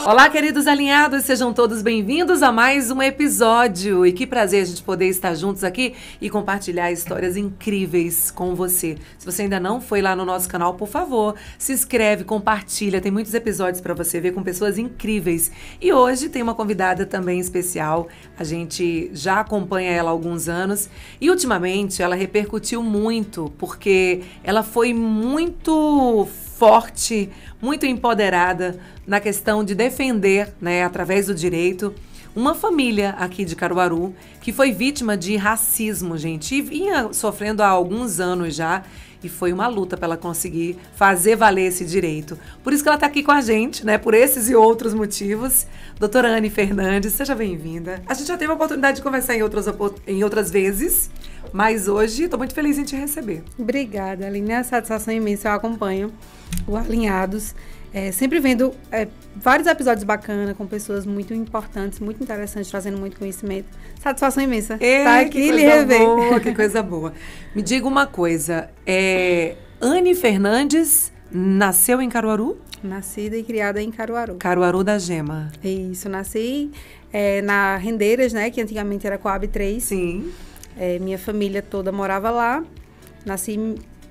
Olá, queridos alinhados, sejam todos bem-vindos a mais um episódio. E que prazer a gente poder estar juntos aqui e compartilhar histórias incríveis com você. Se você ainda não foi lá no nosso canal, por favor, se inscreve, compartilha. Tem muitos episódios para você ver com pessoas incríveis. E hoje tem uma convidada também especial. A gente já acompanha ela há alguns anos e ultimamente ela repercutiu muito porque ela foi muito forte, muito empoderada na questão de defender, né, através do direito, uma família aqui de Caruaru que foi vítima de racismo, gente, e vinha sofrendo há alguns anos já, e foi uma luta para ela conseguir fazer valer esse direito. Por isso que ela está aqui com a gente, né, por esses e outros motivos. Doutora Anne Fernandes, seja bem-vinda. A gente já teve a oportunidade de conversar em outras vezes, mas hoje estou muito feliz em te receber. Obrigada, Aline. A satisfação imensa, eu acompanho o Alinhados, sempre vendo vários episódios bacanas, com pessoas muito importantes, muito interessantes, trazendo muito conhecimento. Satisfação imensa estar aqui e lhe rever. Boa, que coisa boa. Me diga uma coisa, Anne Fernandes nasceu em Caruaru? Nascida e criada em Caruaru. Caruaru da Gema. Isso, nasci na Rendeiras, né, que antigamente era Coab 3. Sim. Minha família toda morava lá.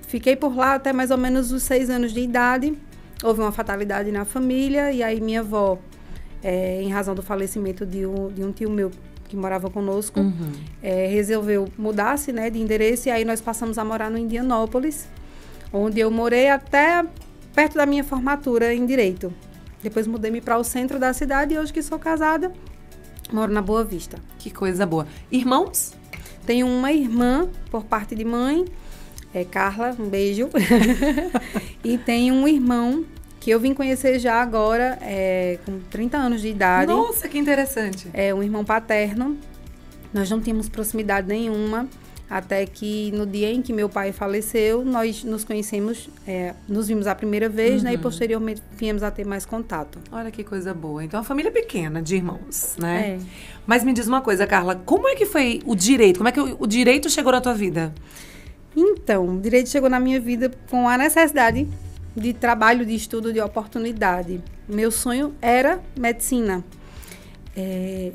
Fiquei por lá até mais ou menos os 6 anos de idade. Houve uma fatalidade na família e aí minha avó, em razão do falecimento de um tio meu que morava conosco, resolveu mudar-se, né, de endereço, e aí nós passamos a morar no Indianópolis, onde eu morei até perto da minha formatura em Direito. Depois mudei-me para o centro da cidade e hoje que sou casada, moro na Boa Vista. Que coisa boa. Irmãos? Tenho uma irmã por parte de mãe, Carla, um beijo. E tenho um irmão que eu vim conhecer já agora, com 30 anos de idade. Nossa, que interessante. É um irmão paterno. Nós não tínhamos proximidade nenhuma, até que no dia em que meu pai faleceu, nós nos conhecemos, nos vimos a primeira vez, né, e posteriormente viemos a ter mais contato. Olha que coisa boa. Então, a família pequena de irmãos, né? Mas me diz uma coisa, Carla, como é que foi o direito? Como é que o direito chegou na tua vida? Então, o direito chegou na minha vida com a necessidade de trabalho, de estudo, de oportunidade. Meu sonho era medicina.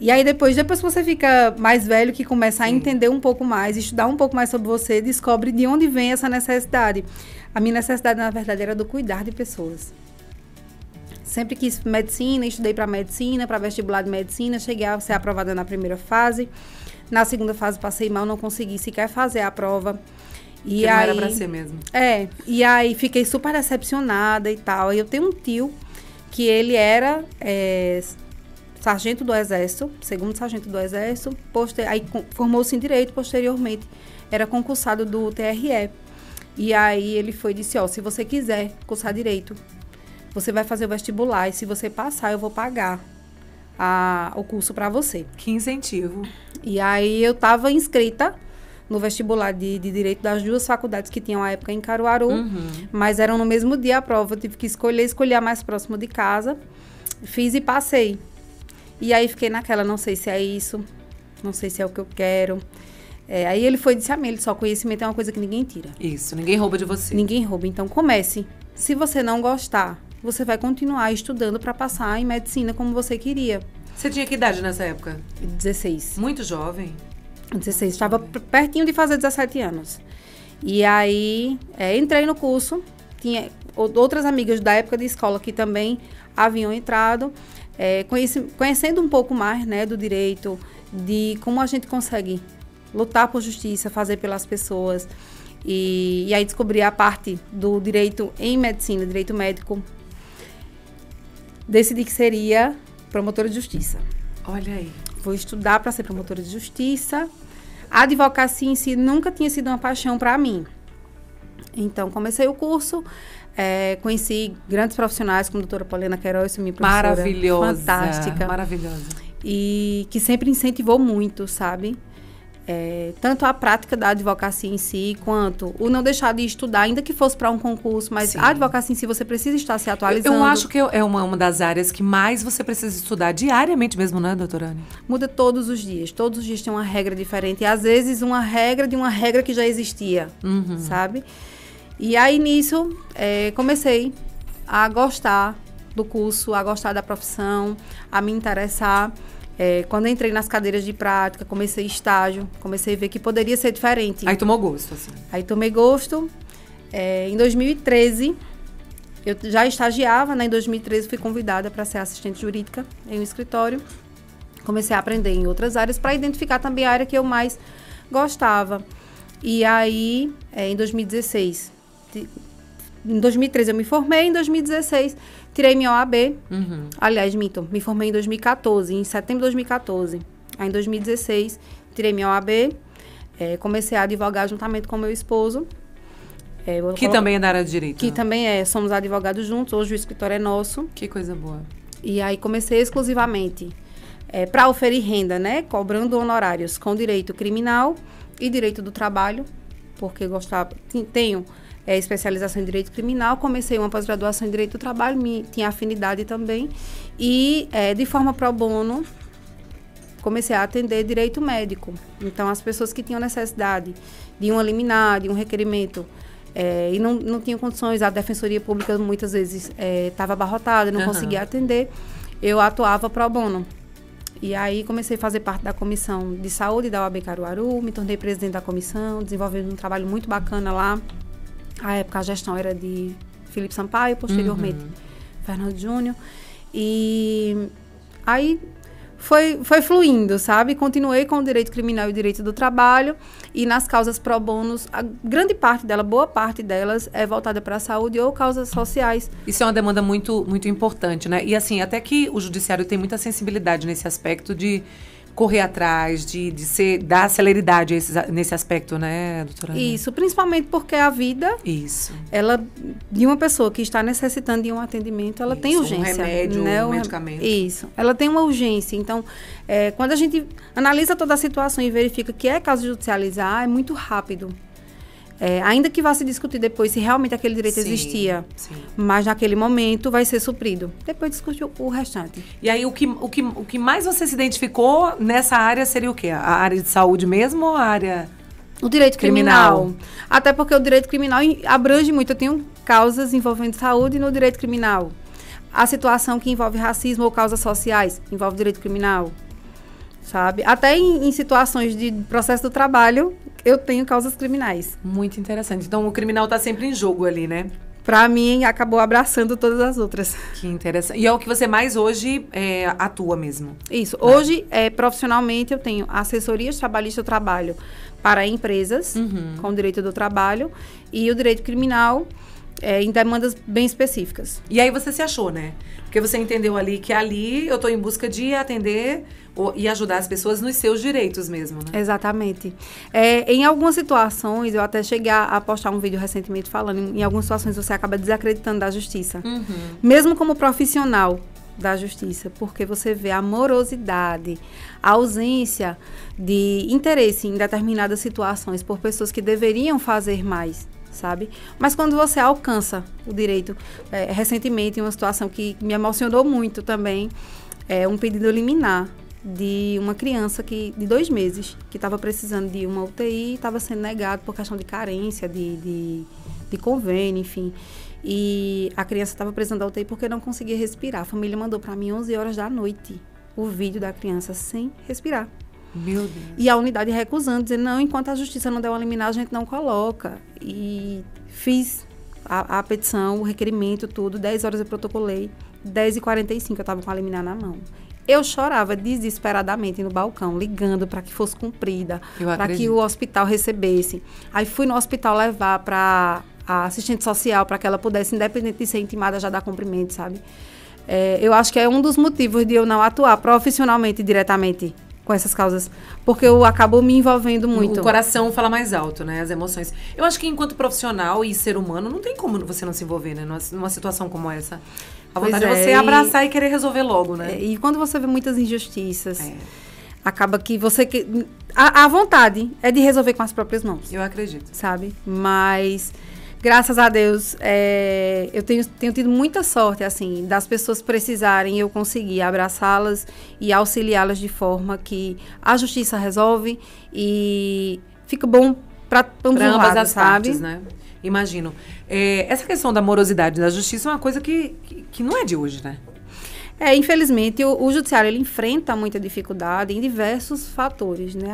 E aí, depois que você fica mais velho, que começa a entender um pouco mais, estudar um pouco mais sobre você, descobre de onde vem essa necessidade. A minha necessidade, na verdade, era do cuidar de pessoas. Sempre quis medicina, estudei para medicina, para vestibular de medicina, cheguei a ser aprovada na primeira fase. Na segunda fase, passei mal, não consegui sequer fazer a prova. E aí, não era pra ser mesmo. E aí fiquei super decepcionada e tal. E eu tenho um tio que ele era sargento do Exército, segundo sargento do Exército, aí formou-se em Direito, posteriormente era concursado do TRE. E aí ele foi e disse, se você quiser cursar Direito, você vai fazer o vestibular e se você passar, eu vou pagar o curso para você. Que incentivo. E aí eu estava inscrita no vestibular de Direito das duas faculdades que tinham à época em Caruaru, mas eram no mesmo dia a prova, eu tive que escolher a mais próxima de casa, fiz e passei. E aí fiquei naquela, não sei se é isso, não sei se é o que eu quero. Aí ele foi e disse a mim, só conhecimento é uma coisa que ninguém tira. Isso, ninguém rouba de você. Ninguém rouba, então comece. Se você não gostar, você vai continuar estudando para passar em medicina como você queria. Você tinha que idade nessa época? 16. Muito jovem? 16, estava pertinho de fazer 17 anos. E aí, entrei no curso, tinha outras amigas da época de escola que também haviam entrado, conhecendo um pouco mais, né, do direito, de como a gente consegue lutar por justiça, fazer pelas pessoas. E aí descobri a parte do direito em medicina, direito médico. Decidi que seria promotora de justiça. Olha aí. Vou estudar para ser promotora de justiça. A advocacia em si nunca tinha sido uma paixão para mim. Então, comecei o curso, conheci grandes profissionais como a doutora Paulina Queiroz, minha professora. Maravilhosa. Fantástica. Maravilhosa. E que sempre incentivou muito, sabe? Tanto a prática da advocacia em si, quanto o não deixar de estudar, ainda que fosse para um concurso, mas Sim. a advocacia em si você precisa estar se atualizando. Eu acho que é uma das áreas que mais você precisa estudar diariamente mesmo, né, doutora Anne? Muda todos os dias tem uma regra diferente, e às vezes uma regra de uma regra que já existia, sabe? E aí nisso, comecei a gostar do curso, a gostar da profissão, a me interessar. Quando entrei nas cadeiras de prática, comecei estágio, comecei a ver que poderia ser diferente. Aí tomou gosto, assim. Aí tomei gosto. Em 2013, eu já estagiava, né? Em 2013 fui convidada para ser assistente jurídica em um escritório. Comecei a aprender em outras áreas para identificar também a área que eu mais gostava. E aí, em 2016, em 2013 eu me formei, em 2016 tirei minha OAB. Aliás, me formei em 2014, em setembro de 2014. Aí em 2016 tirei minha OAB, comecei a advogar juntamente com meu esposo. Que também é da área de direito. Que também somos advogados juntos, hoje o escritório é nosso. Que coisa boa. E aí comecei exclusivamente para oferir renda, né? Cobrando honorários com direito criminal e direito do trabalho, porque eu gostava, tenho especialização em direito criminal, comecei uma pós-graduação em direito do trabalho, tinha afinidade também, e de forma pro bono, comecei a atender direito médico. Então, as pessoas que tinham necessidade de uma liminar, de um requerimento, e não tinham condições, a Defensoria Pública muitas vezes estava abarrotada, não conseguia atender, eu atuava pro bono. E aí comecei a fazer parte da comissão de saúde da OAB Caruaru, me tornei presidente da comissão, desenvolvendo um trabalho muito bacana lá. À época a gestão era de Felipe Sampaio, posteriormente Fernando Júnior. E aí foi fluindo, sabe? Continuei com o direito criminal e o direito do trabalho. E nas causas pro bonos, a grande parte dela, boa parte delas, é voltada para a saúde ou causas sociais. Isso é uma demanda muito, muito importante, né? E assim, até que o judiciário tem muita sensibilidade nesse aspecto de correr atrás, dar celeridade nesse aspecto, né, doutora? Isso, principalmente porque a vida, ela, de uma pessoa que está necessitando de um atendimento, ela tem urgência. Um remédio, né? um medicamento. Isso, ela tem uma urgência. Então, quando a gente analisa toda a situação e verifica que é caso de judicializar, é muito rápido. Ainda que vá se discutir depois se realmente aquele direito existia, mas naquele momento vai ser suprido. Depois discute o restante. E aí, o que mais você se identificou nessa área seria o quê? A área de saúde mesmo ou a área... O direito criminal. Até porque o direito criminal abrange muito. Eu tenho causas envolvendo saúde no direito criminal. A situação que envolve racismo ou causas sociais envolve direito criminal. Sabe? Até em situações de processo do trabalho, eu tenho causas criminais. Muito interessante. Então, o criminal está sempre em jogo ali, né? Para mim, acabou abraçando todas as outras. Que interessante. E é o que você mais hoje atua mesmo? Isso. Hoje, profissionalmente, eu tenho assessorias trabalhistas, eu trabalho para empresas, com o direito do trabalho, e o direito criminal em demandas bem específicas. E aí você se achou, né? Porque você entendeu ali que ali eu estou em busca de atender e ajudar as pessoas nos seus direitos mesmo, né? Exatamente. Em algumas situações, eu até cheguei a postar um vídeo recentemente falando, em algumas situações você acaba desacreditando da justiça. Mesmo como profissional da justiça, porque você vê a morosidade, a ausência de interesse em determinadas situações por pessoas que deveriam fazer mais, sabe? Mas quando você alcança o direito, recentemente, em uma situação que me emocionou muito também, um pedido liminar de uma criança de 2 meses, que estava precisando de uma UTI e estava sendo negado por questão de carência, de convênio, enfim. E a criança estava precisando da UTI porque não conseguia respirar. A família mandou para mim 11 horas da noite o vídeo da criança sem respirar. Meu Deus. E a unidade recusando, dizendo, não, enquanto a justiça não der uma liminar, a gente não coloca. E fiz a petição, o requerimento, tudo. 10 horas eu protocolei. 10h45 eu estava com a liminar na mão. Eu chorava desesperadamente no balcão, ligando para que fosse cumprida, para que o hospital recebesse. Aí fui no hospital levar para a assistente social, para que ela pudesse, independente de ser intimada, já dar cumprimento, sabe? Eu acho que é um dos motivos de eu não atuar profissionalmente, diretamente, com essas causas, porque eu acabo me envolvendo muito. O coração fala mais alto, né? As emoções. Eu acho que enquanto profissional e ser humano, não tem como você não se envolver, né? Numa situação como essa. A vontade é você abraçar e querer resolver logo, né? E quando você vê muitas injustiças, acaba que você... A vontade é de resolver com as próprias mãos. Eu acredito. Sabe? Mas, graças a Deus, eu tenho tido muita sorte, assim, das pessoas precisarem e eu conseguir abraçá-las e auxiliá-las de forma que a justiça resolve e fica bom para ambos os lados, as partes, né? Imagino. Essa questão da morosidade da justiça é uma coisa que não é de hoje, né? Infelizmente, o judiciário ele enfrenta muita dificuldade em diversos fatores, né?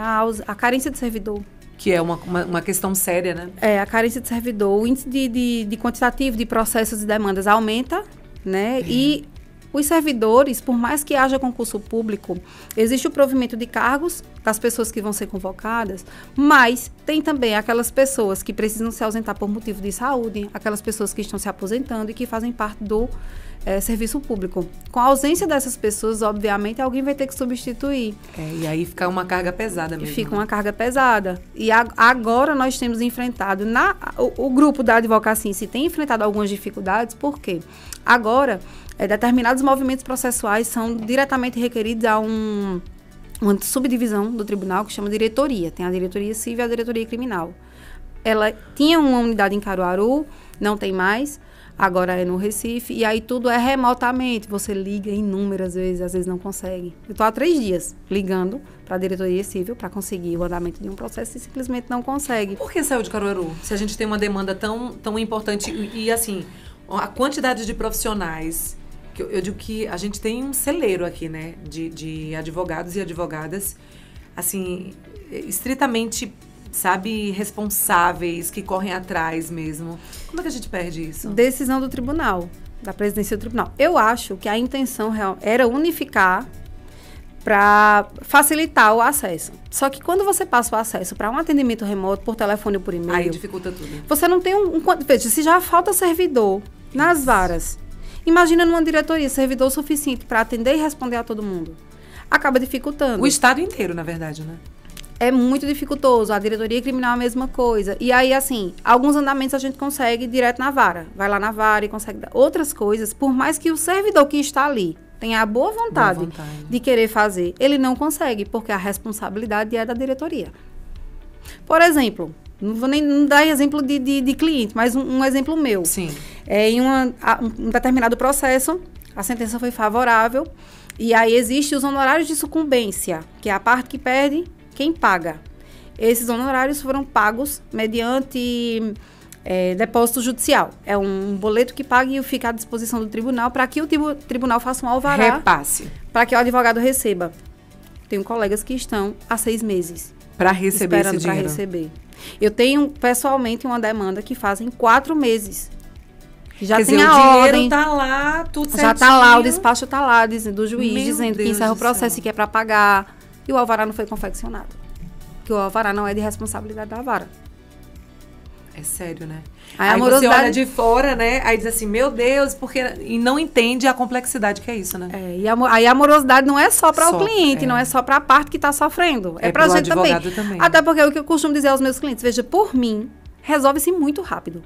A carência de servidor. Que é uma questão séria, né? A carência de servidor, o índice de quantitativo de processos e demandas aumenta, né? E os servidores, por mais que haja concurso público, existe o provimento de cargos das pessoas que vão ser convocadas, mas tem também aquelas pessoas que precisam se ausentar por motivo de saúde, aquelas pessoas que estão se aposentando e que fazem parte do serviço público. Com a ausência dessas pessoas, obviamente, alguém vai ter que substituir. E aí fica uma carga pesada mesmo. Fica uma carga pesada. E agora nós temos enfrentado, o grupo da advocacia em si tem enfrentado algumas dificuldades, por quê? Agora, determinados movimentos processuais são diretamente requeridos a uma subdivisão do tribunal que chama diretoria. Tem a diretoria civil e a diretoria criminal. Ela tinha uma unidade em Caruaru, não tem mais, agora é no Recife, e aí tudo é remotamente. Você liga inúmeras vezes, às vezes não consegue. Eu estou há 3 dias ligando para a diretoria civil para conseguir o andamento de um processo e simplesmente não consegue. Por que saiu de Caruaru? Se a gente tem uma demanda tão importante e assim, a quantidade de profissionais, que eu digo que a gente tem um celeiro aqui, né, de advogados e advogadas, assim, estritamente, sabe, responsáveis, que correm atrás mesmo. Como é que a gente perde isso? Decisão do tribunal, da presidência do tribunal. Eu acho que a intenção real era unificar para facilitar o acesso. Só que quando você passa o acesso para um atendimento remoto, por telefone ou por e-mail... Aí dificulta tudo. Você não tem veja, se já falta servidor nas varas, imagina numa diretoria servidor suficiente para atender e responder a todo mundo. Acaba dificultando. O estado inteiro, na verdade, né? É muito dificultoso. A diretoria criminal é a mesma coisa. E aí, assim, alguns andamentos a gente consegue direto na vara. Vai lá na vara e consegue dar outras coisas. Por mais que o servidor que está ali tenha a boa vontade de querer fazer, ele não consegue, porque a responsabilidade é da diretoria. Por exemplo, não vou nem dar exemplo de cliente, mas um exemplo meu. Sim. Em um determinado processo, a sentença foi favorável, e aí existem os honorários de sucumbência, que é a parte que perde, quem paga. Esses honorários foram pagos mediante depósito judicial. É um boleto que paga e fica à disposição do tribunal para que o tribunal faça um alvará. Repasse. Para que o advogado receba. Tenho colegas que estão há 6 meses. Para receber esse dinheiro. Esperando para receber. Eu tenho, pessoalmente, uma demanda que fazem 4 meses. Já Quer tem dizer, a o dinheiro ordem. Tá lá, tudo certinho. Já está lá, o despacho está lá, do juiz, Meu dizendo Deus que encerra o do processo céu. e que é para pagar. E o alvará não foi confeccionado. Que o alvará não é de responsabilidade da vara. É sério, né? Aí você olha de fora, né? Aí diz assim, meu Deus, e não entende a complexidade que é isso, né? Aí a morosidade não é só para o cliente, é. não é só para a parte que está sofrendo. É para a pro gente advogado também. Até porque o que eu costumo dizer aos meus clientes, veja, por mim, resolve-se muito rápido.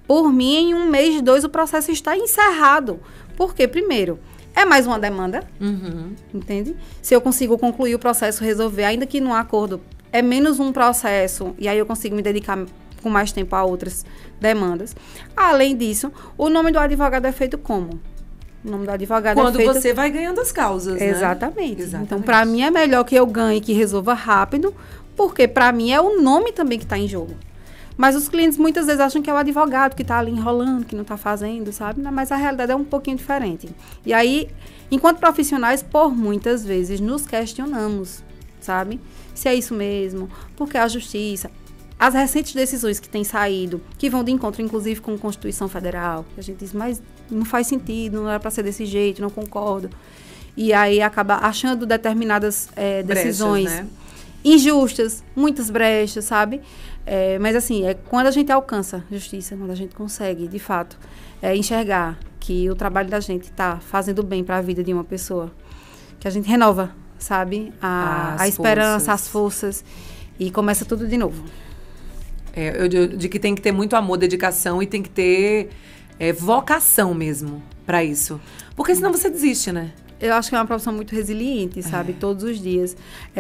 Por mim, em 1 mês, 2, o processo está encerrado. Porque, primeiro, é mais uma demanda, entende? Se eu consigo concluir o processo, resolver, ainda que num acordo, é menos um processo, e aí eu consigo me dedicar com mais tempo a outras demandas. Além disso, o nome do advogado é feito como? O nome do advogado Quando é feito... você vai ganhando as causas, Exatamente. né? Então, para mim, é melhor que eu ganhe e que resolva rápido, porque para mim é o nome também que está em jogo. Mas os clientes muitas vezes acham que é o advogado que está ali enrolando, que não está fazendo, sabe? Mas a realidade é um pouquinho diferente. E aí, enquanto profissionais, por muitas vezes, nos questionamos, sabe? Se é isso mesmo, porque a justiça... As recentes decisões que têm saído, que vão de encontro, inclusive, com a Constituição Federal, a gente diz, mas não faz sentido, não era para ser desse jeito, não concordo. E aí acaba achando determinadas decisões brechas, né? Injustas, muitas brechas, sabe? Mas assim, quando a gente alcança justiça, quando a gente consegue, de fato, enxergar que o trabalho da gente está fazendo bem para a vida de uma pessoa, que a gente renova, sabe? A esperança, as forças, e começa tudo de novo. De que tem que ter muito amor, dedicação e tem que ter vocação mesmo para isso. Porque senão você desiste, né? Eu acho que é uma profissão muito resiliente, sabe? Todos os dias.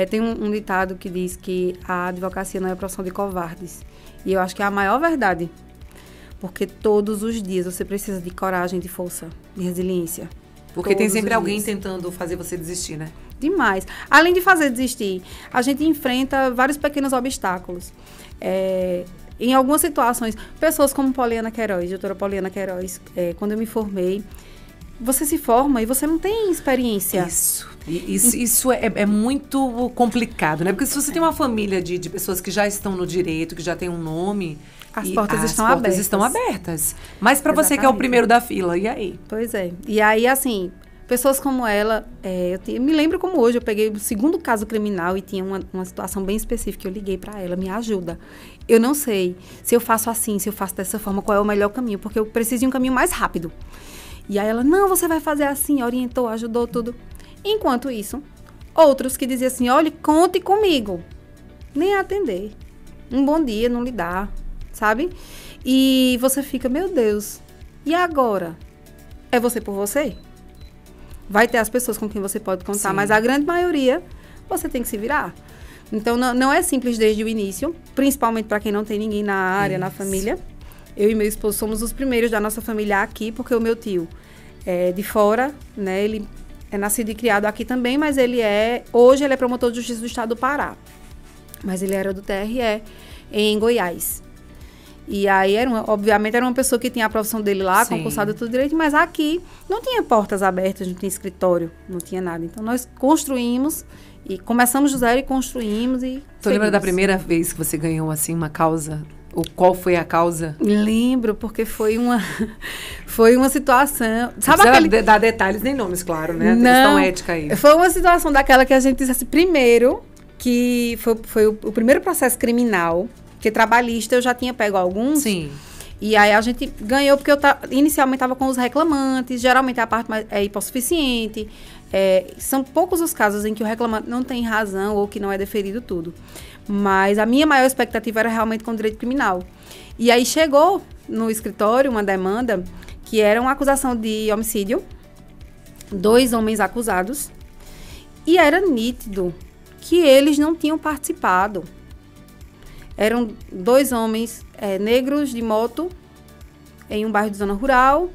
Tem um ditado que diz que a advocacia não é profissão de covardes. E eu acho que é a maior verdade. Porque todos os dias você precisa de coragem, de força, de resiliência. Porque tem sempre alguém tentando fazer você desistir, né? Demais. Além de fazer desistir, a gente enfrenta vários pequenos obstáculos. em algumas situações, pessoas como Poliana Queiroz, doutora Poliana Queiroz, quando eu me formei, você se forma e você não tem experiência. Isso é muito complicado, né? Porque se você tem uma família de pessoas que já estão no direito, que já tem um nome... As portas estão abertas. Mas para você que é o primeiro da fila, e aí? Pois é. E aí, assim, pessoas como ela... eu me lembro como hoje, eu peguei o segundo caso criminal e tinha uma situação bem específica. Eu liguei para ela, me ajuda. Eu não sei se eu faço assim, se eu faço dessa forma, qual é o melhor caminho, porque eu preciso de um caminho mais rápido. E aí ela, não, você vai fazer assim, orientou, ajudou, tudo. Enquanto isso, outros que diziam assim, olha, conte comigo. Nem atender. Um bom dia, não lhe dá, sabe? E você fica, meu Deus, e agora? É você por você? Vai ter as pessoas com quem você pode contar, mas a grande maioria, você tem que se virar. Então, não é simples desde o início, principalmente para quem não tem ninguém na área, na família. Eu e meu esposo somos os primeiros da nossa família aqui, porque o meu tio é de fora, né? Ele é nascido e criado aqui também, mas hoje ele é promotor de justiça do estado do Pará. Mas ele era do TRE em Goiás. E aí, obviamente, era uma pessoa que tinha a profissão dele lá, concursada tudo direito, mas aqui não tinha portas abertas, não tinha escritório, não tinha nada. Então, nós construímos e começamos do zero e construímos e... Você lembra da primeira vez que você ganhou, assim, uma causa? Ou qual foi a causa? Lembro, porque foi uma situação... Sabe aquele... dar detalhes nem nomes, claro, né? Não, questão ética aí. Foi uma situação daquela que a gente disse assim, primeiro, que foi o primeiro processo criminal, porque trabalhista eu já tinha pego alguns. Sim. E aí a gente ganhou, porque eu inicialmente estava com os reclamantes, geralmente a parte é hipossuficiente. São poucos os casos em que o reclamante não tem razão ou que não é deferido tudo. Mas a minha maior expectativa era realmente com o direito criminal. E aí chegou no escritório uma demanda que era uma acusação de homicídio, 2 homens acusados, e era nítido que eles não tinham participado. Eram 2 homens negros de moto em um bairro de zona rural.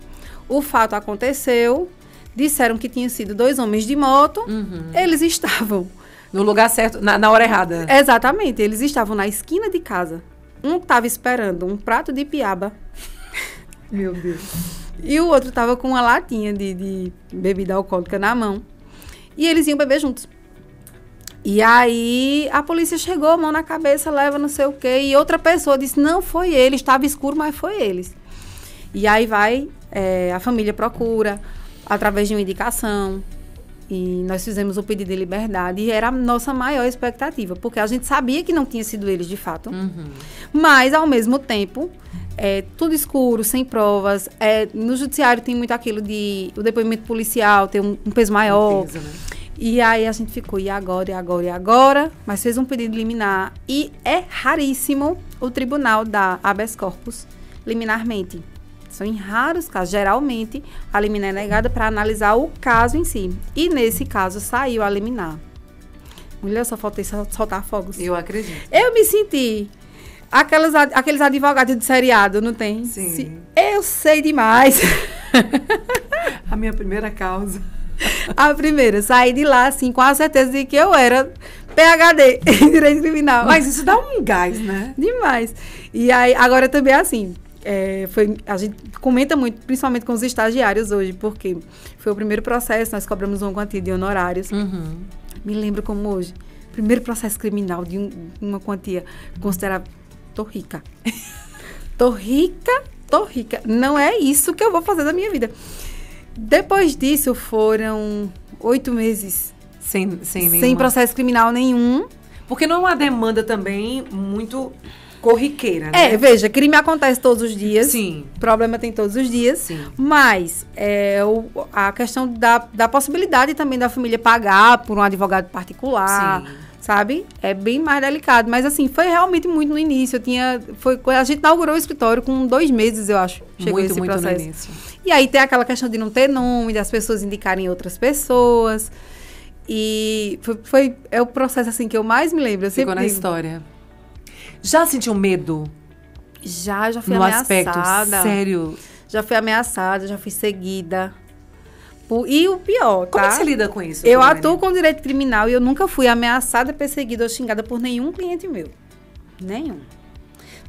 O fato aconteceu, disseram que tinham sido 2 homens de moto, eles estavam... No lugar certo, na hora errada. Exatamente, eles estavam na esquina de casa. Um estava esperando um prato de piaba. Meu Deus. E o outro estava com uma latinha de bebida alcoólica na mão. E eles iam beber juntos. E aí a polícia chegou, mão na cabeça, leva não sei o quê. E outra pessoa disse, não foi ele, estava escuro, mas foi eles. E aí a família procura, através de uma indicação. E nós fizemos o pedido de liberdade e era a nossa maior expectativa, porque a gente sabia que não tinha sido eles de fato. Mas, ao mesmo tempo, tudo escuro, sem provas. No judiciário tem muito aquilo de o depoimento policial, tem um peso maior. Um peso, né? E aí a gente ficou, e agora, e agora, e agora? Mas fez um pedido de liminar. E é raríssimo o tribunal dar habeas corpus liminarmente. São em raros casos. Geralmente, a liminar é negada para analisar o caso em si. E nesse caso, saiu a liminar. Mulher, só faltei soltar fogos. Eu acredito. Eu me senti... Aqueles advogados de seriado, não tem? Sim. Eu sei demais. A minha primeira causa. A primeira. Saí de lá, assim, com a certeza de que eu era PhD em Direito Criminal. Mas isso dá um gás, né? Demais. E aí, agora também é assim... a gente comenta muito, principalmente com os estagiários hoje, porque foi o primeiro processo, nós cobramos uma quantia de honorários. Me lembro como hoje. Primeiro processo criminal de uma quantia considerada... Tô rica. Tô rica. Não é isso que eu vou fazer da minha vida. Depois disso, foram 8 meses. Sem processo criminal nenhum. Porque não é uma demanda também muito... corriqueira, né? Veja, crime acontece todos os dias. Sim. Problema tem todos os dias. Sim. Mas a questão da possibilidade também da família pagar por um advogado particular, sim, sabe? É bem mais delicado. Mas, assim, foi realmente muito no início. A gente inaugurou o escritório com 2 meses, eu acho. Chegou esse processo. No início. E aí tem aquela questão de não ter nome, das pessoas indicarem outras pessoas. E é o processo, assim, que eu mais me lembro. Ficou na história. Já sentiu medo? Já fui no ameaçada. Aspecto sério? Já fui ameaçada, já fui seguida. E o pior, tá? Como é que você lida com isso? Eu atuo com direito criminal e eu nunca fui ameaçada, perseguida ou xingada por nenhum cliente meu. Nenhum.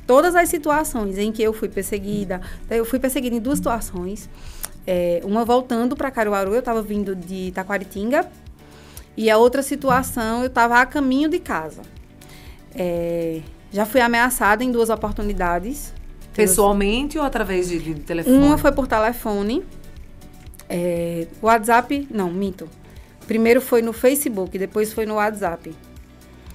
todas as situações em que eu fui perseguida em 2 situações. Uma voltando para Caruaru, eu estava vindo de Taquaritinga, e a outra situação, eu estava a caminho de casa. Já fui ameaçada em 2 oportunidades. Pessoalmente ou através de telefone? Uma foi por telefone. WhatsApp, não, minto. Primeiro foi no Facebook, depois foi no WhatsApp.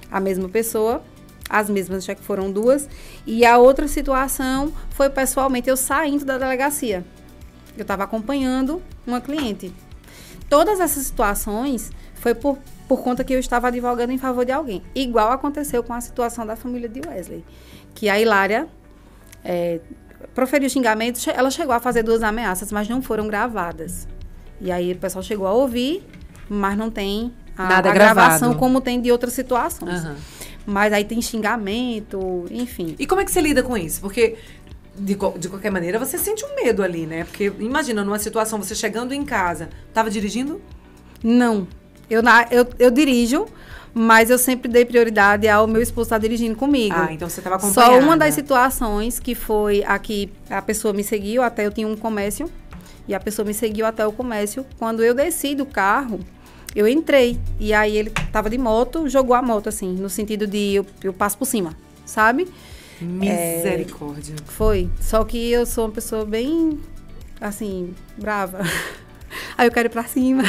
A mesma pessoa, as mesmas, já que foram 2. E a outra situação foi pessoalmente, eu saindo da delegacia. Eu estava acompanhando uma cliente. Todas essas situações foi por conta que eu estava advogando em favor de alguém. Igual aconteceu com a situação da família de Wesley. Que a Hilária proferiu xingamentos, ela chegou a fazer 2 ameaças, mas não foram gravadas. E aí o pessoal chegou a ouvir, mas não tem a gravação como tem de outras situações. Uhum. Mas aí tem xingamento, enfim. E como é que você lida com isso? Porque, de qualquer maneira, você sente um medo ali, né? Porque, imagina, numa situação, você chegando em casa, estava dirigindo? Não. Eu dirijo, mas eu sempre dei prioridade ao meu esposo estar dirigindo comigo. Ah, então você estava acompanhada. Só uma das situações que foi aqui, a pessoa me seguiu, até eu tinha um comércio, e a pessoa me seguiu até o comércio. Quando eu desci do carro, eu entrei, e aí ele estava de moto, jogou a moto, assim, no sentido de eu passo por cima, sabe? Misericórdia. Foi. Só que eu sou uma pessoa bem, assim, brava. Aí eu quero ir pra cima.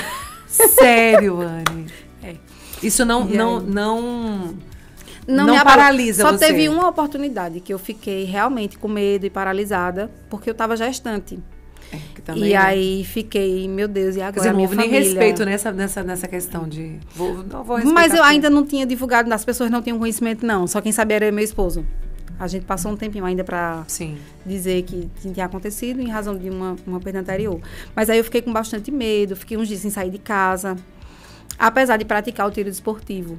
Sério, Anne? Isso não me paralisa Só você? teve uma oportunidade que eu fiquei realmente com medo e paralisada, porque eu estava gestante. Também, aí fiquei, meu Deus, e agora? Quer dizer, não minha houve família... nem respeito nessa questão de... Vou respeitar. Mas eu ainda não tinha divulgado, as pessoas não tinham conhecimento, não. Só quem sabia era meu esposo. A gente passou um tempinho ainda para dizer que tinha acontecido em razão de uma perda anterior. Mas aí eu fiquei com bastante medo, fiquei uns dias sem sair de casa. Apesar de praticar o tiro desportivo,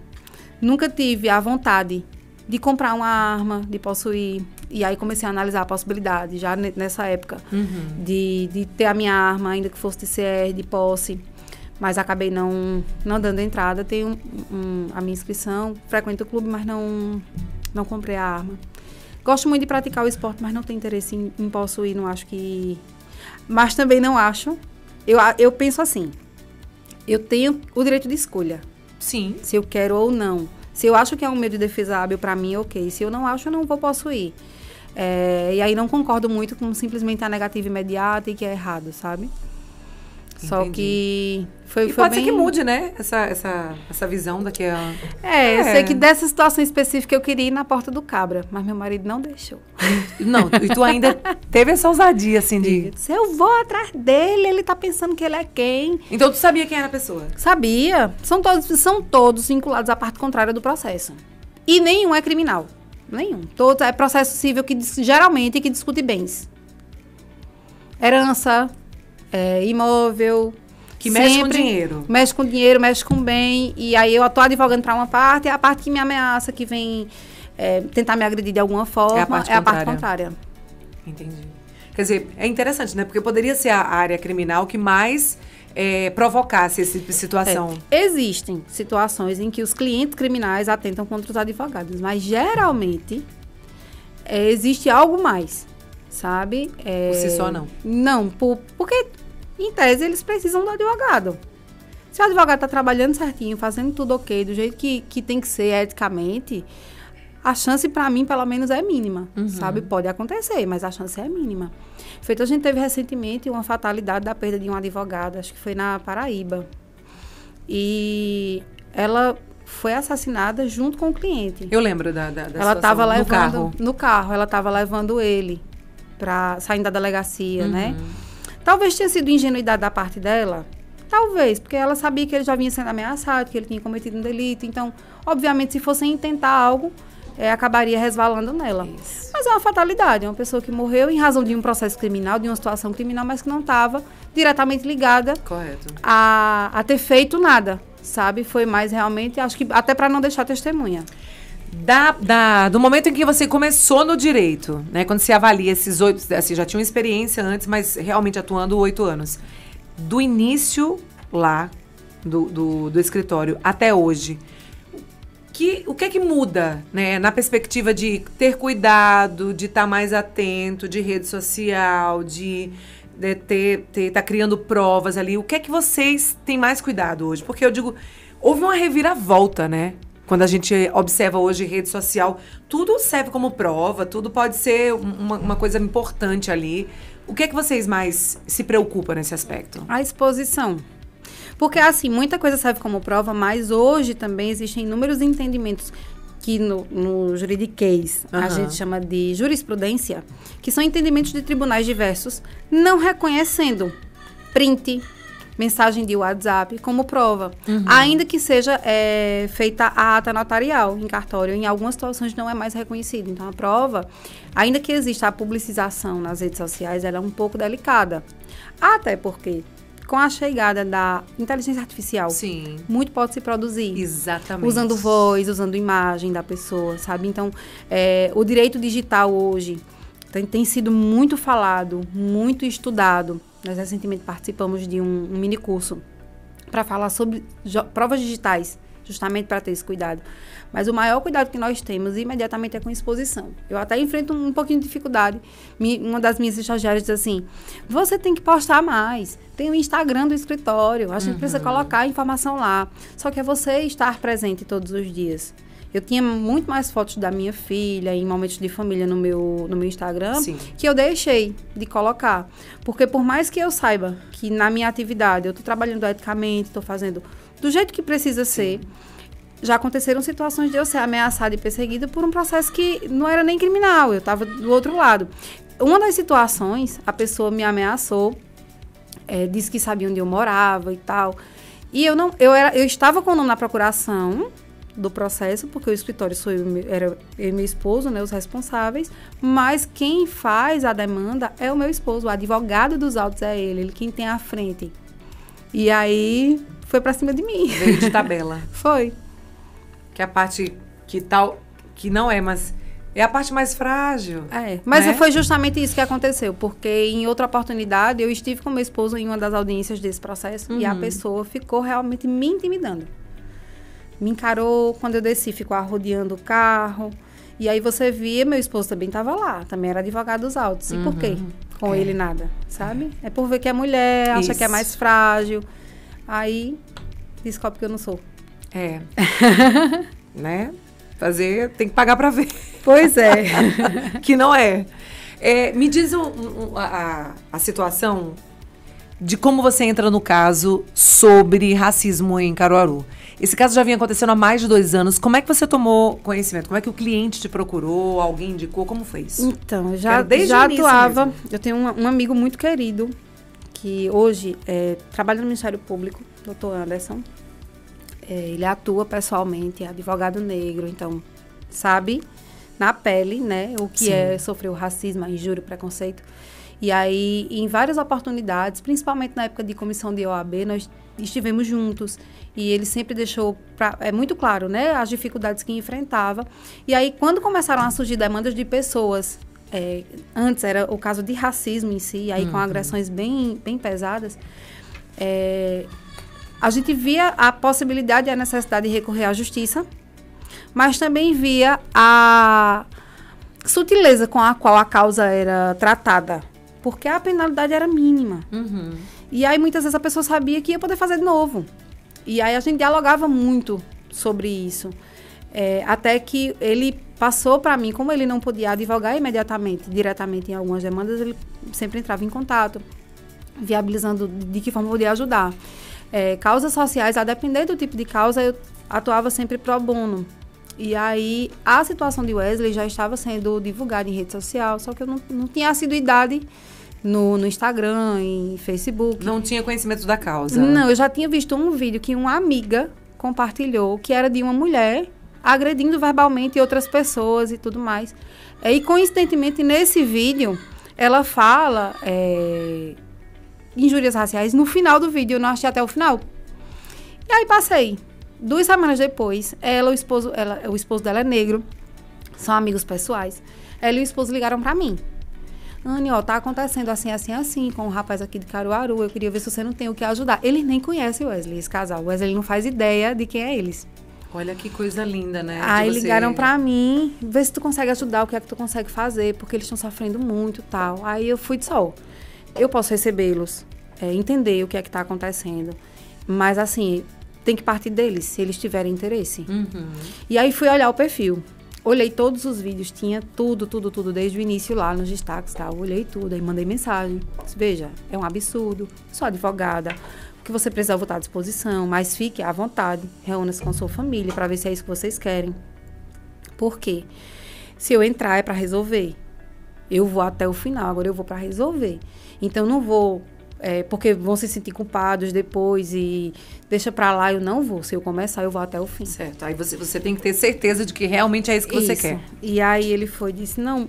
nunca tive a vontade de comprar uma arma, de possuir. E aí comecei a analisar a possibilidade, já nessa época, de ter a minha arma, ainda que fosse de CR, de posse. Mas acabei não dando entrada. Tenho a minha inscrição, frequento o clube, mas não comprei a arma. Gosto muito de praticar o esporte, mas não tenho interesse em possuir, não acho que... Mas também não acho... Eu penso assim, eu tenho o direito de escolha. Sim. Se eu quero ou não. Se eu acho que é um meio de defesa hábil para mim, ok. Se eu não acho, eu não vou possuir. E aí não concordo muito com simplesmente a negativa imediata e que é errado, sabe? Entendi. Só que foi pode bem... ser que mude, né? Essa visão daqui a... Eu sei que dessa situação específica eu queria ir na porta do cabra, mas meu marido não deixou. Não, e tu ainda teve essa ousadia, assim, de... Se eu vou atrás dele, ele tá pensando que ele é quem? Então tu sabia quem era a pessoa? Sabia. São todos vinculados à parte contrária do processo. E nenhum é criminal. Nenhum. Todos é processo civil geralmente que discute bens. Herança... imóvel, que mexe com dinheiro. Mexe com dinheiro, mexe com bem. E aí eu tô advogando para uma parte, e a parte que me ameaça, que vem tentar me agredir de alguma forma, é a parte contrária. Entendi. Quer dizer, é interessante, né? Porque poderia ser a área criminal que mais provocasse essa situação. Existem situações em que os clientes criminais atentam contra os advogados, mas geralmente existe algo mais, sabe? Por si só, não? Não, porque... Em tese, eles precisam do advogado. Se o advogado está trabalhando certinho, fazendo tudo ok, do jeito que tem que ser eticamente, a chance, para mim, pelo menos, é mínima, sabe? Pode acontecer, mas a chance é mínima. Feito, a gente teve recentemente uma fatalidade da perda de um advogado, acho que foi na Paraíba. E ela foi assassinada junto com o cliente. Eu lembro da ela estava levando... No carro. No carro, ela estava levando ele, saindo da delegacia, né? Talvez tenha sido ingenuidade da parte dela. Talvez, porque ela sabia que ele já vinha sendo ameaçado, que ele tinha cometido um delito. Então, obviamente, se fossem tentar algo, acabaria resvalando nela. Isso. Mas é uma fatalidade. É uma pessoa que morreu em razão de um processo criminal, de uma situação criminal, mas que não estava diretamente ligada a ter feito nada, sabe? Foi mais realmente, acho que até para não deixar testemunha. Do momento em que você começou no direito, né? Quando você avalia esses 8... Assim, já tinha uma experiência antes, mas realmente atuando 8 anos. Do início lá, do escritório, até hoje, o que é que muda, né, na perspectiva de ter cuidado, de estar mais atento, de rede social, de tá criando provas ali? O que é que vocês têm mais cuidado hoje? Porque eu digo, houve uma reviravolta, né? Quando a gente observa hoje rede social, tudo serve como prova, tudo pode ser uma coisa importante ali. O que é que vocês mais se preocupam nesse aspecto? A exposição. Porque, assim, muita coisa serve como prova, mas hoje também existem inúmeros entendimentos que no juridiquês a gente chama de jurisprudência, que são entendimentos de tribunais diversos, não reconhecendo print, mensagem de WhatsApp como prova. Ainda que seja feita a ata notarial em cartório, em algumas situações não é mais reconhecido. Então, a prova, ainda que exista a publicização nas redes sociais, ela é um pouco delicada. Até porque, com a chegada da inteligência artificial, sim, muito pode se produzir. Exatamente. Usando voz, usando imagem da pessoa, sabe? Então, o direito digital hoje tem sido muito falado, muito estudado. Nós recentemente participamos de um mini curso para falar sobre provas digitais, justamente para ter esse cuidado. Mas o maior cuidado que nós temos imediatamente é com exposição. Eu até enfrento um pouquinho de dificuldade. Uma das minhas estagiárias diz assim, você tem que postar mais. Tem o Instagram do escritório, a gente precisa colocar a informação lá. Só que é você estar presente todos os dias. Eu tinha muito mais fotos da minha filha em momentos de família no meu Instagram, sim, que eu deixei de colocar. Porque por mais que eu saiba que na minha atividade eu estou trabalhando eticamente, estou fazendo do jeito que precisa ser, já aconteceram situações de eu ser ameaçada e perseguida por um processo que não era nem criminal, eu estava do outro lado. Uma das situações, a pessoa me ameaçou, disse que sabia onde eu morava e tal. E eu estava com o nome na procuração do processo, porque o escritório era eu e meu esposo, né, os responsáveis, mas quem faz a demanda é o meu esposo, o advogado dos autos é ele quem tem a frente. E aí foi pra cima de mim. Veio de tabela. Foi. Que é a parte que não é, mas é a parte mais frágil. Mas né? Foi justamente isso que aconteceu, porque em outra oportunidade eu estive com meu esposo em uma das audiências desse processo e a pessoa ficou realmente me intimidando. Me encarou, quando eu desci, ficou arrodeando o carro. E aí você via, meu esposo também estava lá, também era advogado dos autos. E por quê? Com ele nada, sabe? É por ver que é mulher, acha que é mais frágil. Aí descobre que eu não sou. Né? Tem que pagar pra ver. Pois é. Que não é. Me diz a situação de como você entra no caso sobre racismo em Caruaru. Esse caso já vinha acontecendo há mais de 2 anos. Como é que você tomou conhecimento? Como é que o cliente te procurou? Alguém indicou? Como foi isso? Então, já atuava. Mesmo. Eu tenho um amigo muito querido que hoje trabalha no Ministério Público, doutor Anderson. Ele atua pessoalmente, é advogado negro, então sabe na pele, né, o que é sofrer o racismo, a injúria, o preconceito. E aí, em várias oportunidades, principalmente na época de comissão de OAB, nós estivemos juntos. E ele sempre deixou muito claro, né, as dificuldades que enfrentava. E aí, quando começaram a surgir demandas de pessoas, antes era o caso de racismo em si, aí com agressões bem, bem pesadas, a gente via a possibilidade e a necessidade de recorrer à justiça, mas também via a sutileza com a qual a causa era tratada, porque a penalidade era mínima. E aí, muitas vezes, a pessoa sabia que ia poder fazer de novo. E aí, a gente dialogava muito sobre isso. Até que ele passou para mim, como ele não podia advogar diretamente em algumas demandas, ele sempre entrava em contato, viabilizando de que forma podia ajudar. Causas sociais, a depender do tipo de causa, eu atuava sempre pro bono. E aí, a situação de Wesley já estava sendo divulgada em rede social, só que eu não tinha assiduidade no Instagram, em Facebook. Não tinha conhecimento da causa? Não, eu já tinha visto um vídeo que uma amiga compartilhou, que era de uma mulher agredindo verbalmente outras pessoas e tudo mais. E, coincidentemente, nesse vídeo, ela fala injúrias raciais no final do vídeo, eu não achei até o final. E aí, passei. 2 semanas depois, o esposo dela é negro, são amigos pessoais. Ela e o esposo ligaram pra mim. Anny, tá acontecendo assim, com um rapaz aqui de Caruaru, eu queria ver se você não tem o que ajudar. Eles nem conhecem o Wesley, esse casal. O Wesley não faz ideia de quem é eles. Olha que coisa linda, né? Aí ligaram pra mim, vê se tu consegue ajudar, o que é que tu consegue fazer, porque eles estão sofrendo muito e tal. Aí eu fui de sol. Eu posso recebê-los, entender o que é que tá acontecendo. Mas assim, tem que partir deles, se eles tiverem interesse. E aí fui olhar o perfil. Olhei todos os vídeos, tinha tudo, desde o início lá nos destaques e tal. Olhei tudo, aí mandei mensagem. Disse, veja, é um absurdo, sou advogada. O que você precisar, eu vou estar à disposição, mas fique à vontade, reúna-se com a sua família para ver se é isso que vocês querem. Por quê? Se eu entrar é para resolver. Eu vou até o final, agora eu vou para resolver. Então, não vou, porque vão se sentir culpados depois e deixa para lá, eu não vou. Se eu começar, eu vou até o fim. Certo, aí você tem que ter certeza de que realmente é isso que você quer. E aí ele foi e disse, não,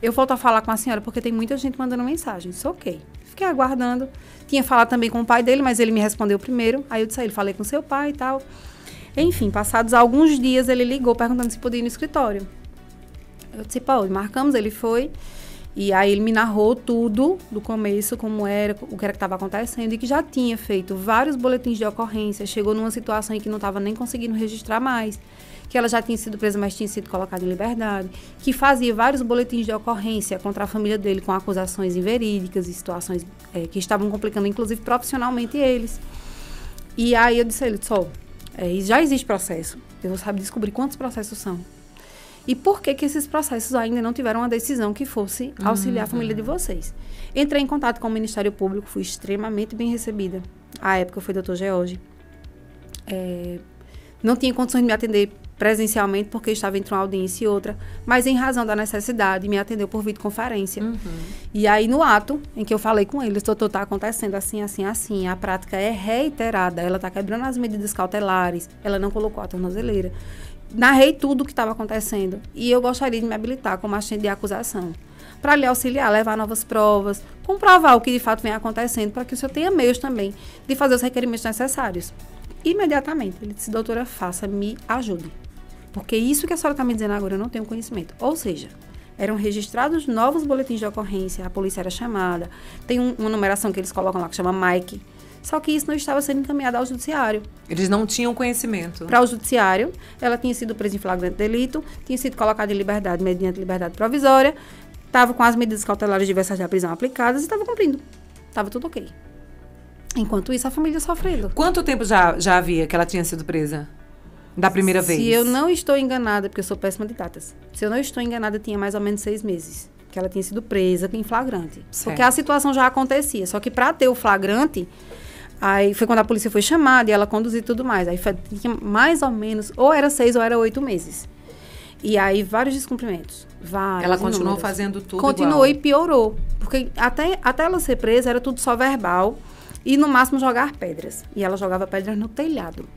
eu volto a falar com a senhora porque tem muita gente mandando mensagem. Isso ok. Fiquei aguardando. Tinha falado também com o pai dele, mas ele me respondeu primeiro. Aí eu disse a ele, falei com seu pai e tal. Enfim, passados alguns dias, ele ligou perguntando se podia ir no escritório. Eu disse, Paulo, marcamos, ele foi. E aí ele me narrou tudo do começo, como era, o que era que estava acontecendo. E que já tinha feito vários boletins de ocorrência. Chegou numa situação em que não estava nem conseguindo registrar mais. Que ela já tinha sido presa, mas tinha sido colocada em liberdade, que fazia vários boletins de ocorrência contra a família dele com acusações inverídicas e situações que estavam complicando, inclusive, profissionalmente eles. E aí eu disse a ele, já existe processo, eu vou saber descobrir quantos processos são. E por que esses processos ainda não tiveram uma decisão que fosse auxiliar a família de vocês. Entrei em contato com o Ministério Público, fui extremamente bem recebida. À época foi Dr. George. Não tinha condições de me atender presencialmente, porque estava entre uma audiência e outra, mas em razão da necessidade, me atendeu por videoconferência. E aí, no ato em que eu falei com ele, doutor, está acontecendo assim, assim, assim, a prática é reiterada, ela está quebrando as medidas cautelares, ela não colocou a tornozeleira. Narrei tudo o que estava acontecendo e eu gostaria de me habilitar como agente de acusação, para lhe auxiliar, levar novas provas, comprovar o que de fato vem acontecendo, para que o senhor tenha meios também de fazer os requerimentos necessários. Imediatamente, ele disse, doutora, faça, me ajude. Porque isso que a senhora está me dizendo agora, eu não tenho conhecimento. Ou seja, eram registrados novos boletins de ocorrência, a polícia era chamada, tem uma numeração que eles colocam lá que chama Mike, só que isso não estava sendo encaminhado ao judiciário. Eles não tinham conhecimento. Para o judiciário, ela tinha sido presa em flagrante delito, tinha sido colocada em liberdade mediante liberdade provisória, estava com as medidas cautelares diversas da prisão aplicadas e estava cumprindo. Estava tudo ok. Enquanto isso, a família sofrendo. Quanto tempo já havia que ela tinha sido presa? Da primeira vez? Se eu não estou enganada, porque eu sou péssima de datas. Se eu não estou enganada, tinha mais ou menos 6 meses que ela tinha sido presa em flagrante. Certo. Porque a situação já acontecia. Só que para ter o flagrante, aí foi quando a polícia foi chamada e ela conduziu tudo mais. Aí tinha mais ou menos, ou era 6 ou era 8 meses. E aí vários descumprimentos. Ela continuou fazendo tudo Continuou igual. E piorou. Porque até ela ser presa era tudo só verbal e no máximo jogar pedras. E ela jogava pedras no telhado.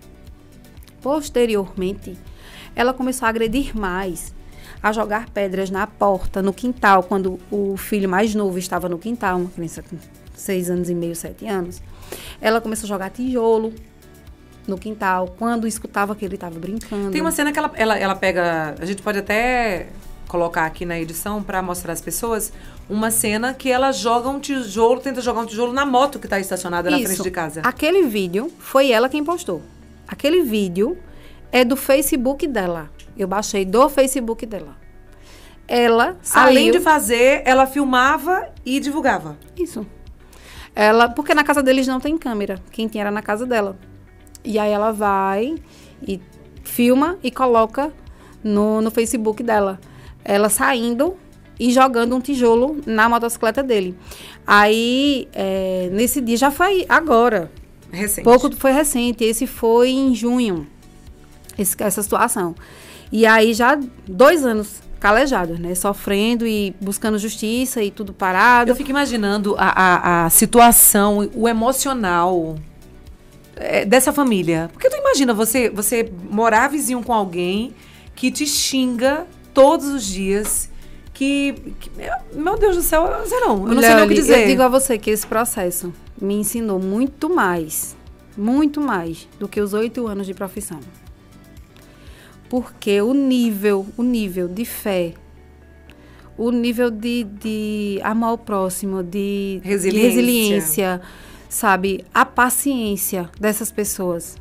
Posteriormente, ela começou a agredir mais, a jogar pedras na porta, no quintal, quando o filho mais novo estava no quintal, uma criança com 6 anos e meio, 7 anos. Ela começou a jogar tijolo no quintal, quando escutava que ele estava brincando. Tem uma cena que ela pega, a gente pode até colocar aqui na edição para mostrar às pessoas, uma cena que ela joga um tijolo, tenta jogar um tijolo na moto que está estacionada na frente de casa. Aquele vídeo foi ela quem postou. Aquele vídeo é do Facebook dela. Eu baixei do Facebook dela. Ela saiu... Além de fazer, ela filmava e divulgava. Isso. Porque na casa deles não tem câmera. Quem tinha era na casa dela. E aí ela vai e filma e coloca no Facebook dela. Ela saindo e jogando um tijolo na motocicleta dele. Aí, nesse dia, já foi agora... Recente. Foi recente, esse foi em junho, essa situação. E aí já 2 anos calejados, né? Sofrendo e buscando justiça e tudo parado. Eu fico imaginando a situação, o emocional dessa família. Porque tu imagina você morar vizinho com alguém que te xinga todos os dias, meu Deus do céu, eu não sei nem o que dizer. Eu digo a você que esse processo me ensinou muito mais do que os 8 anos de profissão. Porque o nível de fé, o nível de amor ao próximo, de resiliência, sabe? A paciência dessas pessoas.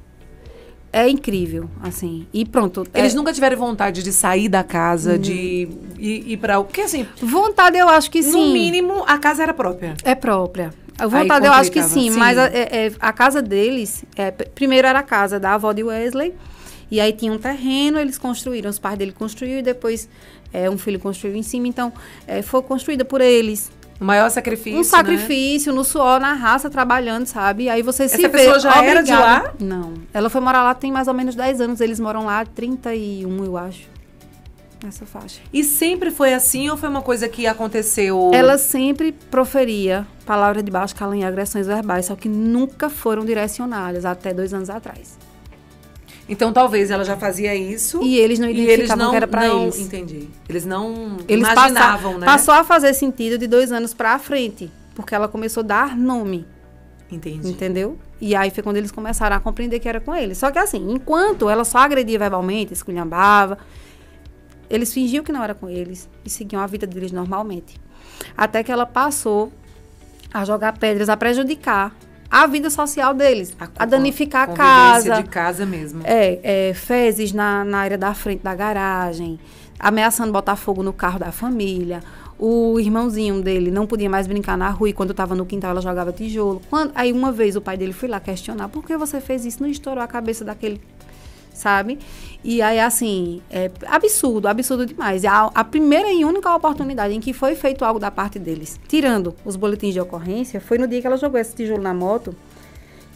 É incrível, assim. E pronto. Eles nunca tiveram vontade de sair da casa, de ir pra... Porque assim... Vontade eu acho que sim. No mínimo, a casa era própria. É própria. A vontade eu acho que sim, mas a casa deles... primeiro era a casa da avó de Wesley. E aí tinha um terreno, eles construíram. Os pais dele construíram e depois um filho construiu em cima. Então, foi construída por eles. O maior sacrifício, Um sacrifício, no suor, na raça, trabalhando, sabe? Aí você se vê... Essa pessoa já era de lá? Não. Ela foi morar lá tem mais ou menos 10 anos. Eles moram lá há 31, eu acho. Nessa faixa. E sempre foi assim ou foi uma coisa que aconteceu? Ela sempre proferia palavras de baixo calão e agressões verbais, só que nunca foram direcionadas até 2 anos atrás. Então, talvez ela já fazia isso. E eles não identificavam que era pra eles. Entendi. Eles não eles imaginavam, né? Passou a fazer sentido de 2 anos pra frente. Porque ela começou a dar nome. Entendi. Entendeu? E aí foi quando eles começaram a compreender que era com eles. Só que assim, enquanto ela só agredia verbalmente, esculhambava, eles fingiam que não era com eles. E seguiam a vida deles normalmente. Até que ela passou a jogar pedras, a prejudicar a vida social deles, a danificar a casa. De casa mesmo. Fezes na área da frente da garagem, ameaçando botar fogo no carro da família. O irmãozinho dele não podia mais brincar na rua e quando estava no quintal ela jogava tijolo. Aí uma vez o pai dele foi lá questionar, por que você fez isso? Não estourou a cabeça daquele, sabe? E aí assim, absurdo demais. A primeira e única oportunidade em que foi feito algo da parte deles, tirando os boletins de ocorrência, foi no dia que ela jogou esse tijolo na moto,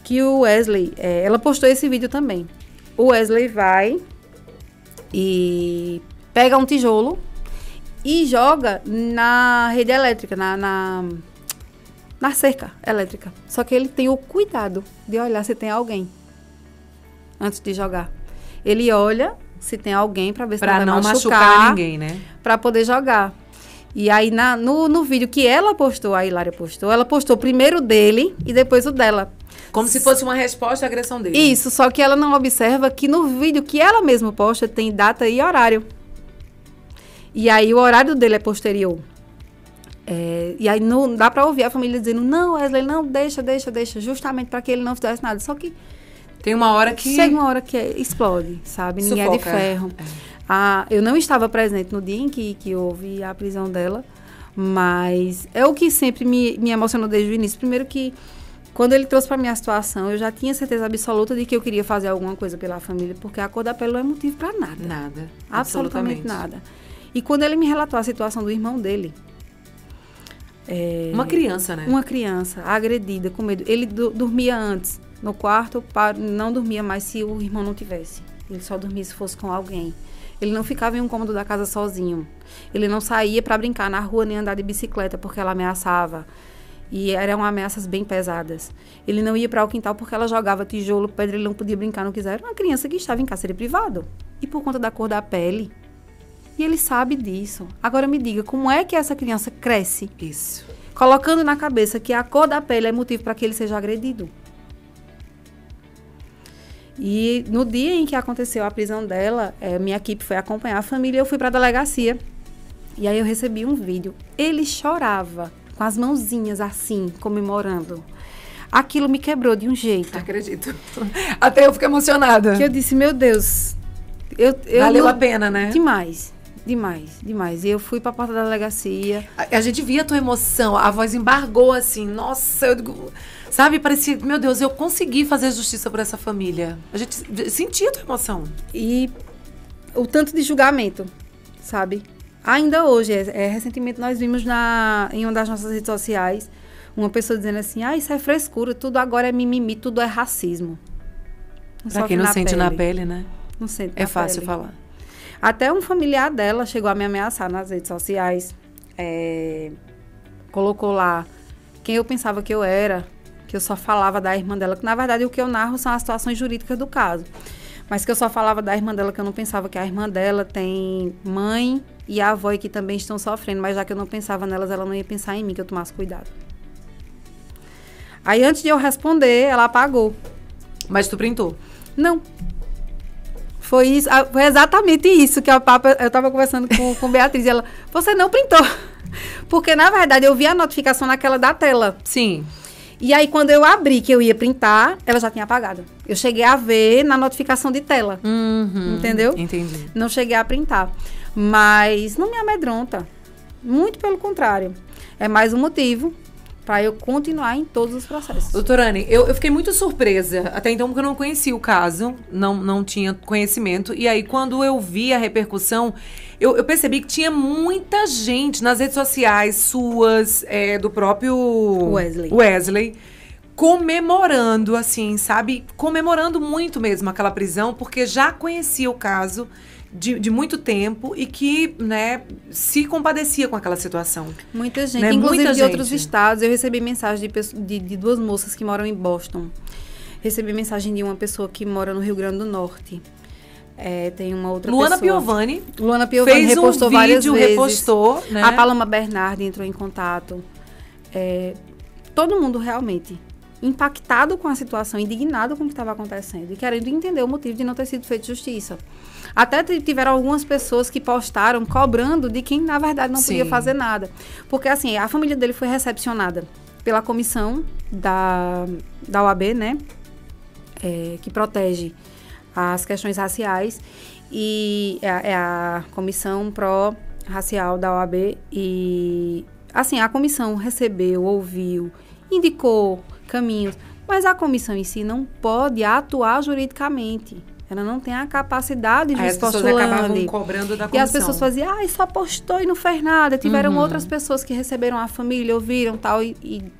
que o Wesley, ela postou esse vídeo também. O Wesley vai e pega um tijolo e joga na rede elétrica, na cerca elétrica. Só que ele tem o cuidado de olhar se tem alguém antes de jogar. Ele olha se tem alguém para ver se não vai machucar ninguém, né? Para poder jogar. E aí, no vídeo que ela postou, a Hilária postou, ela postou primeiro o dele e depois o dela. Como se fosse uma resposta à agressão dele. Isso, só que ela não observa que no vídeo que ela mesma posta tem data e horário. E aí, o horário dele é posterior. E aí, não dá para ouvir a família dizendo, não, Wesley, não, deixa, justamente para que ele não fizesse nada. Só que tem uma hora que... Chega uma hora que explode, sabe? Ninguém é de ferro. Eu não estava presente no dia em que houve a prisão dela, mas é o que sempre me emocionou desde o início. Primeiro que, quando ele trouxe para mim a situação, eu já tinha certeza absoluta de que eu queria fazer alguma coisa pela família, porque a cor da pele não é motivo para nada. Nada. Absolutamente nada. E quando ele me relatou a situação do irmão dele... uma criança, né? Uma criança, agredida, com medo. Ele dormia antes no quarto, não dormia mais se o irmão não tivesse. Ele só dormia se fosse com alguém. Ele não ficava em um cômodo da casa sozinho. Ele não saía para brincar na rua nem andar de bicicleta porque ela ameaçava. E eram ameaças bem pesadas. Ele não ia para o quintal porque ela jogava tijolo, pedra, ele não podia brincar, não quiser. Era uma criança que estava em cárcere privado. E por conta da cor da pele. E ele sabe disso. Agora me diga, como é que essa criança cresce? Isso. Colocando na cabeça que a cor da pele é motivo para que ele seja agredido. E no dia em que aconteceu a prisão dela, minha equipe foi acompanhar a família e eu fui para a delegacia. E aí eu recebi um vídeo. Ele chorava, com as mãozinhas assim, comemorando. Aquilo me quebrou de um jeito. Acredito. Até eu fiquei emocionada. Que eu disse, meu Deus. Valeu a pena, né? Demais. E eu fui para a porta da delegacia. A gente via a tua emoção, a voz embargou assim. Nossa, eu digo... Sabe, parecia, meu Deus, eu consegui fazer justiça por essa família. A gente sentia a tua emoção. E o tanto de julgamento, sabe? Ainda hoje, recentemente nós vimos em uma das nossas redes sociais, uma pessoa dizendo assim, isso é frescura, tudo agora é mimimi, tudo é racismo. Pra quem não sente na pele, né? Não sente na pele. É fácil falar. Até um familiar dela chegou a me ameaçar nas redes sociais. Colocou lá quem eu pensava que eu era, que eu só falava da irmã dela, que na verdade o que eu narro são as situações jurídicas do caso. Mas que eu só falava da irmã dela, que eu não pensava que a irmã dela tem mãe e a avó e que também estão sofrendo. Mas já que eu não pensava nelas, ela não ia pensar em mim, que eu tomasse cuidado. Aí antes de eu responder, ela apagou. Mas tu printou? Não. Foi exatamente isso que eu estava conversando com Beatriz. Ela, você não printou. Porque, na verdade, eu vi a notificação naquela da tela. Sim. E aí, quando eu abri, que eu ia printar, ela já tinha apagado. Eu cheguei a ver na notificação de tela. Entendeu? Entendi. Não cheguei a printar. Mas não me amedronta. Muito pelo contrário. É mais um motivo para eu continuar em todos os processos. Doutora Anne, eu fiquei muito surpresa, até então, porque eu não conhecia o caso, não tinha conhecimento. E aí, quando eu vi a repercussão, eu percebi que tinha muita gente nas redes sociais suas, do próprio Wesley, comemorando, assim, sabe? Comemorando muito mesmo aquela prisão, porque já conhecia o caso de muito tempo e que, né, se compadecia com aquela situação. Muita gente, né? inclusive Muita de gente. outros estados. Eu recebi mensagem de duas moças que moram em Boston. Recebi mensagem de uma pessoa que mora no Rio Grande do Norte. Tem uma outra Luana pessoa. Luana Piovani fez repostou um várias vídeo, vezes. repostou, né? A Paloma Bernardi entrou em contato. Todo mundo realmente impactado com a situação, indignado com o que estava acontecendo e querendo entender o motivo de não ter sido feita justiça. Até tiveram algumas pessoas que postaram cobrando de quem, na verdade, não podia fazer nada. Porque, assim, a família dele foi recepcionada pela comissão da OAB, né? Que protege as questões raciais. E é a comissão pró-racial da OAB. E, assim, a comissão recebeu, ouviu, indicou caminhos. Mas a comissão em si não pode atuar juridicamente. Ela não tem a capacidade de as pessoas acabavam cobrando da comissão. E as pessoas faziam, só postou e não fez nada. Tiveram outras pessoas que receberam a família, ouviram tal, e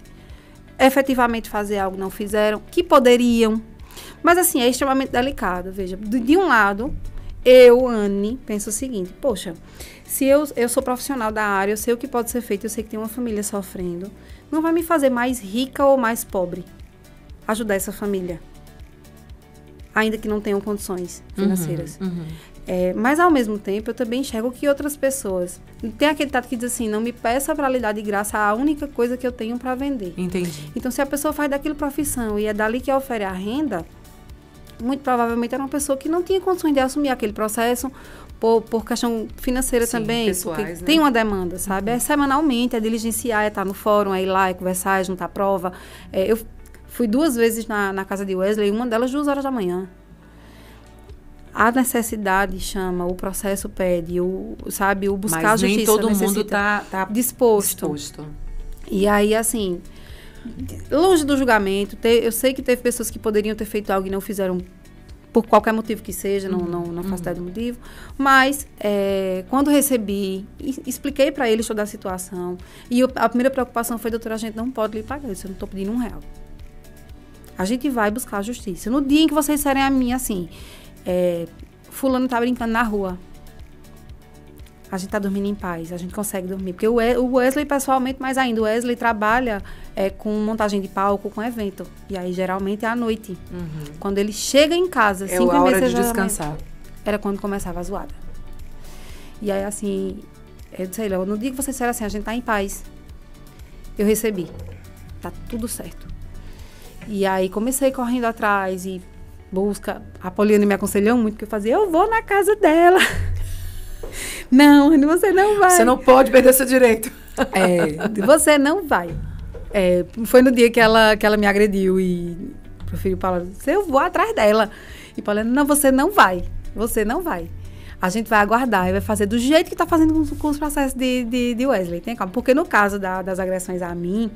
efetivamente fazer algo não fizeram, que poderiam. Mas, assim, é extremamente delicado. Veja, de um lado, eu, Anne, penso o seguinte, poxa, se eu sou profissional da área, eu sei o que pode ser feito, eu sei que tem uma família sofrendo, não vai me fazer mais rica ou mais pobre ajudar essa família, ainda que não tenham condições financeiras. Mas, ao mesmo tempo, eu também enxergo que outras pessoas... Tem aquele tato que diz assim, não me peça para lhe dar de graça a única coisa que eu tenho para vender. Entendi. Então, se a pessoa faz daquilo profissão e é dali que ofere a renda, muito provavelmente era uma pessoa que não tinha condições de assumir aquele processo por questão financeira também. Pessoais, porque né? tem uma demanda, sabe? É semanalmente, é diligenciar, é estar no fórum, é ir lá, é conversar, é juntar prova. Eu fui 2 vezes na casa de Wesley, uma delas 2 horas da manhã. A necessidade chama, o processo pede, o buscar a justiça. Mas nem todo mundo tá disposto. E aí, assim, longe do julgamento, eu sei que teve pessoas que poderiam ter feito algo e não fizeram por qualquer motivo que seja, não faço ideia do motivo. Mas, quando recebi, expliquei para eles toda a situação. E a primeira preocupação foi, doutora, a gente não pode lhe pagar isso, eu não estou pedindo R$1. A gente vai buscar a justiça. No dia em que vocês disserem a mim assim... fulano tá brincando na rua, a gente tá dormindo em paz, a gente consegue dormir, porque o Wesley pessoalmente, mais ainda, o Wesley trabalha com montagem de palco, com evento, e aí geralmente é à noite, quando ele chega em casa, 5h30, a hora de descansar, era quando começava a zoada. E aí, assim, eu sei lá, no dia que vocês disseram assim, a gente tá em paz, eu recebi, tá tudo certo. E aí comecei correndo atrás e busca. A Poliana me aconselhou muito, que eu fazia, eu vou na casa dela. Não, você não vai. Você não pode perder seu direito. Você não vai. Foi no dia que ela me agrediu e preferiu falar, eu vou atrás dela. E Poliana, não, você não vai. Você não vai. A gente vai aguardar e vai fazer do jeito que está fazendo com os processos de Wesley. Tem calma. Porque no caso das agressões a mim,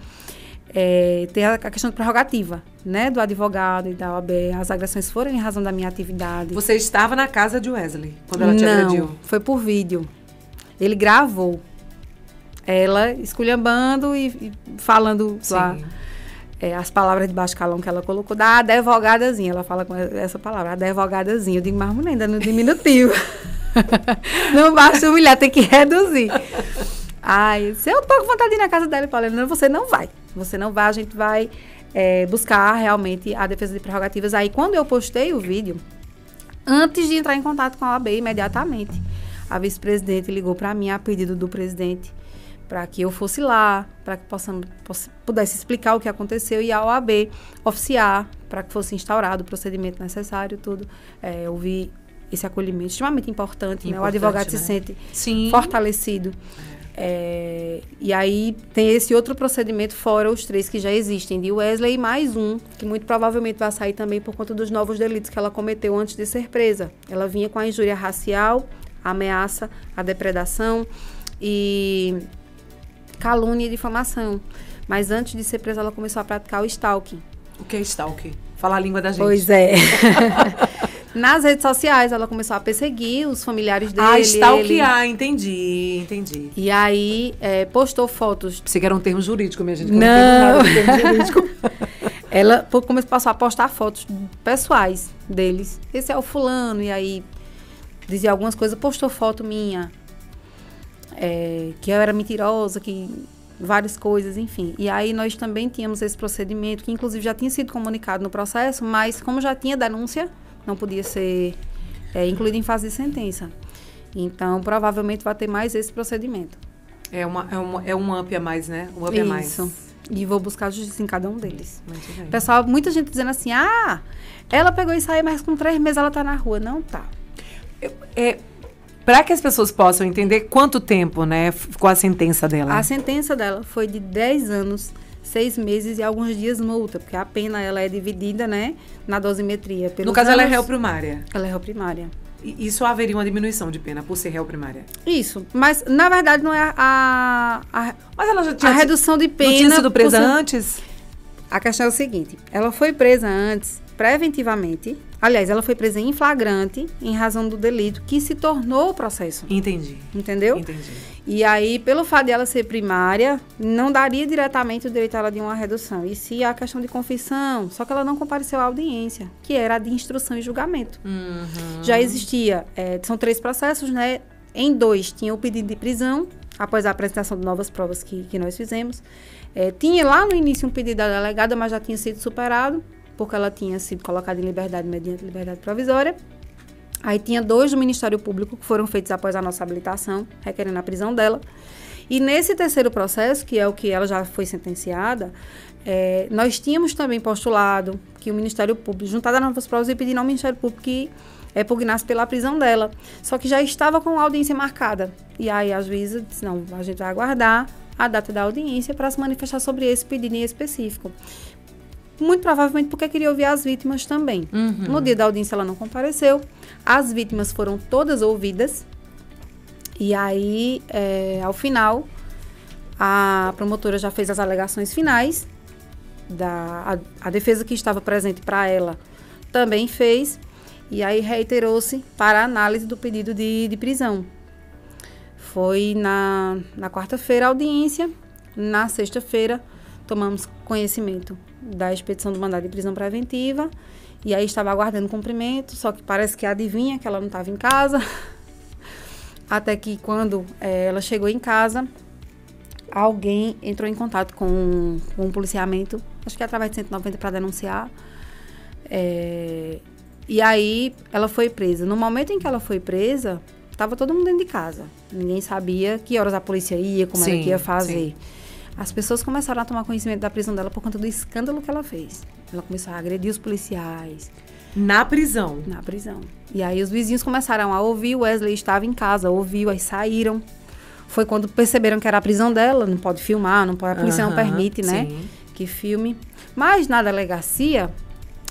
tem a questão de prerrogativa, né, do advogado e da OAB. As agressões foram em razão da minha atividade. Você estava na casa de Wesley quando ela te agrediu? Não, foi por vídeo. Ele gravou ela esculhambando e falando lá, as palavras de baixo calão que ela colocou, da advogadazinha. Ela fala com essa palavra, advogadazinha. Eu digo, mas mulher, ainda no diminutivo. Não basta humilhar, tem que reduzir. Se eu tô com vontade de ir na casa dela e falar, não, você não vai. Você não vai, a gente vai buscar realmente a defesa de prerrogativas. Aí, quando eu postei o vídeo, antes de entrar em contato com a OAB, imediatamente, a vice-presidente ligou para mim a pedido do presidente para que eu fosse lá, para que pudesse explicar o que aconteceu e a OAB oficiar para que fosse instaurado o procedimento necessário, tudo. Houve esse acolhimento extremamente importante, né? O advogado se sente fortalecido. E aí tem esse outro procedimento fora os 3 que já existem, de Wesley e mais um, que muito provavelmente vai sair também por conta dos novos delitos que ela cometeu antes de ser presa. Ela vinha com a injúria racial, a ameaça, a depredação e calúnia e difamação. Mas antes de ser presa, ela começou a praticar o stalking. O que é stalking? Fala a língua da gente. Pois é. Nas redes sociais, ela começou a perseguir os familiares dele. Ah, stalkear, entendi. E aí, postou fotos. Pensei que era um termo jurídico, minha gente. Não. Não tem nada de termo jurídico. Ela passou a postar fotos pessoais deles. Esse é o fulano. E aí, dizia algumas coisas. Postou foto minha. Que eu era mentirosa, que... várias coisas, enfim. E aí nós também tínhamos esse procedimento, que inclusive já tinha sido comunicado no processo, mas como já tinha denúncia, não podia ser incluído em fase de sentença. Então, provavelmente vai ter mais esse procedimento. É um AMP a mais, né? Um AMP a mais. Isso. E vou buscar justiça em cada um deles. Muito bem. Pessoal, muita gente dizendo assim, ela pegou e saiu, mas com 3 meses ela tá na rua. Não tá. Para que as pessoas possam entender quanto tempo, né, ficou a sentença dela? A sentença dela foi de 10 anos, 6 meses e alguns dias multa, porque a pena ela é dividida, né, na dosimetria. No caso, ela é réu primária. Ela é réu primária. E isso haveria uma diminuição de pena por ser réu primária? Isso, mas na verdade não é mas ela já tinha... A redução de pena... Não tinha sido presa antes? A questão é o seguinte, ela foi presa antes, preventivamente. Aliás, ela foi presa em flagrante, em razão do delito, que se tornou o processo. Entendi. Entendeu? Entendi. E aí, pelo fato de ela ser primária, não daria diretamente o direito a ela de uma redução. E se a questão de confissão, só que ela não compareceu à audiência, que era a de instrução e julgamento. Uhum. Já existia, são 3 processos, né? Em 2, tinha o pedido de prisão, após a apresentação de novas provas que nós fizemos. Tinha lá no início um pedido da delegada, mas já tinha sido superado, porque ela tinha sido colocada em liberdade mediante liberdade provisória. Aí tinha 2 do Ministério Público, que foram feitos após a nossa habilitação, requerendo a prisão dela. E nesse terceiro processo, que é o que ela já foi sentenciada, nós tínhamos também postulado que o Ministério Público, juntado às novas provas, ia pedir ao Ministério Público que pugnasse pela prisão dela. Só que já estava com a audiência marcada. E aí a juíza disse, não, a gente vai aguardar a data da audiência para se manifestar sobre esse pedido em específico. Muito provavelmente porque queria ouvir as vítimas também. Uhum. No dia da audiência ela não compareceu. As vítimas foram todas ouvidas. E aí, ao final, a promotora já fez as alegações finais. A defesa que estava presente para ela também fez. E aí reiterou-se para a análise do pedido de prisão. Foi na quarta-feira a audiência. Na sexta-feira, tomamos conhecimento da expedição do mandado de prisão preventiva. E aí estava aguardando cumprimento, só que parece que adivinha que ela não estava em casa. Até que quando ela chegou em casa, alguém entrou em contato com um policiamento, acho que através de 190 para denunciar. E aí ela foi presa. No momento em que ela foi presa, estava todo mundo dentro de casa. Ninguém sabia que horas a polícia ia, como ela que ia fazer. Sim. As pessoas começaram a tomar conhecimento da prisão dela por conta do escândalo que ela fez. Ela começou a agredir os policiais. Na prisão? Na prisão. E aí os vizinhos começaram a ouvir, o Wesley estava em casa, ouviu, aí saíram. Foi quando perceberam que era a prisão dela, não pode filmar, não pode, a polícia não permite, né, que filme. Mas na delegacia,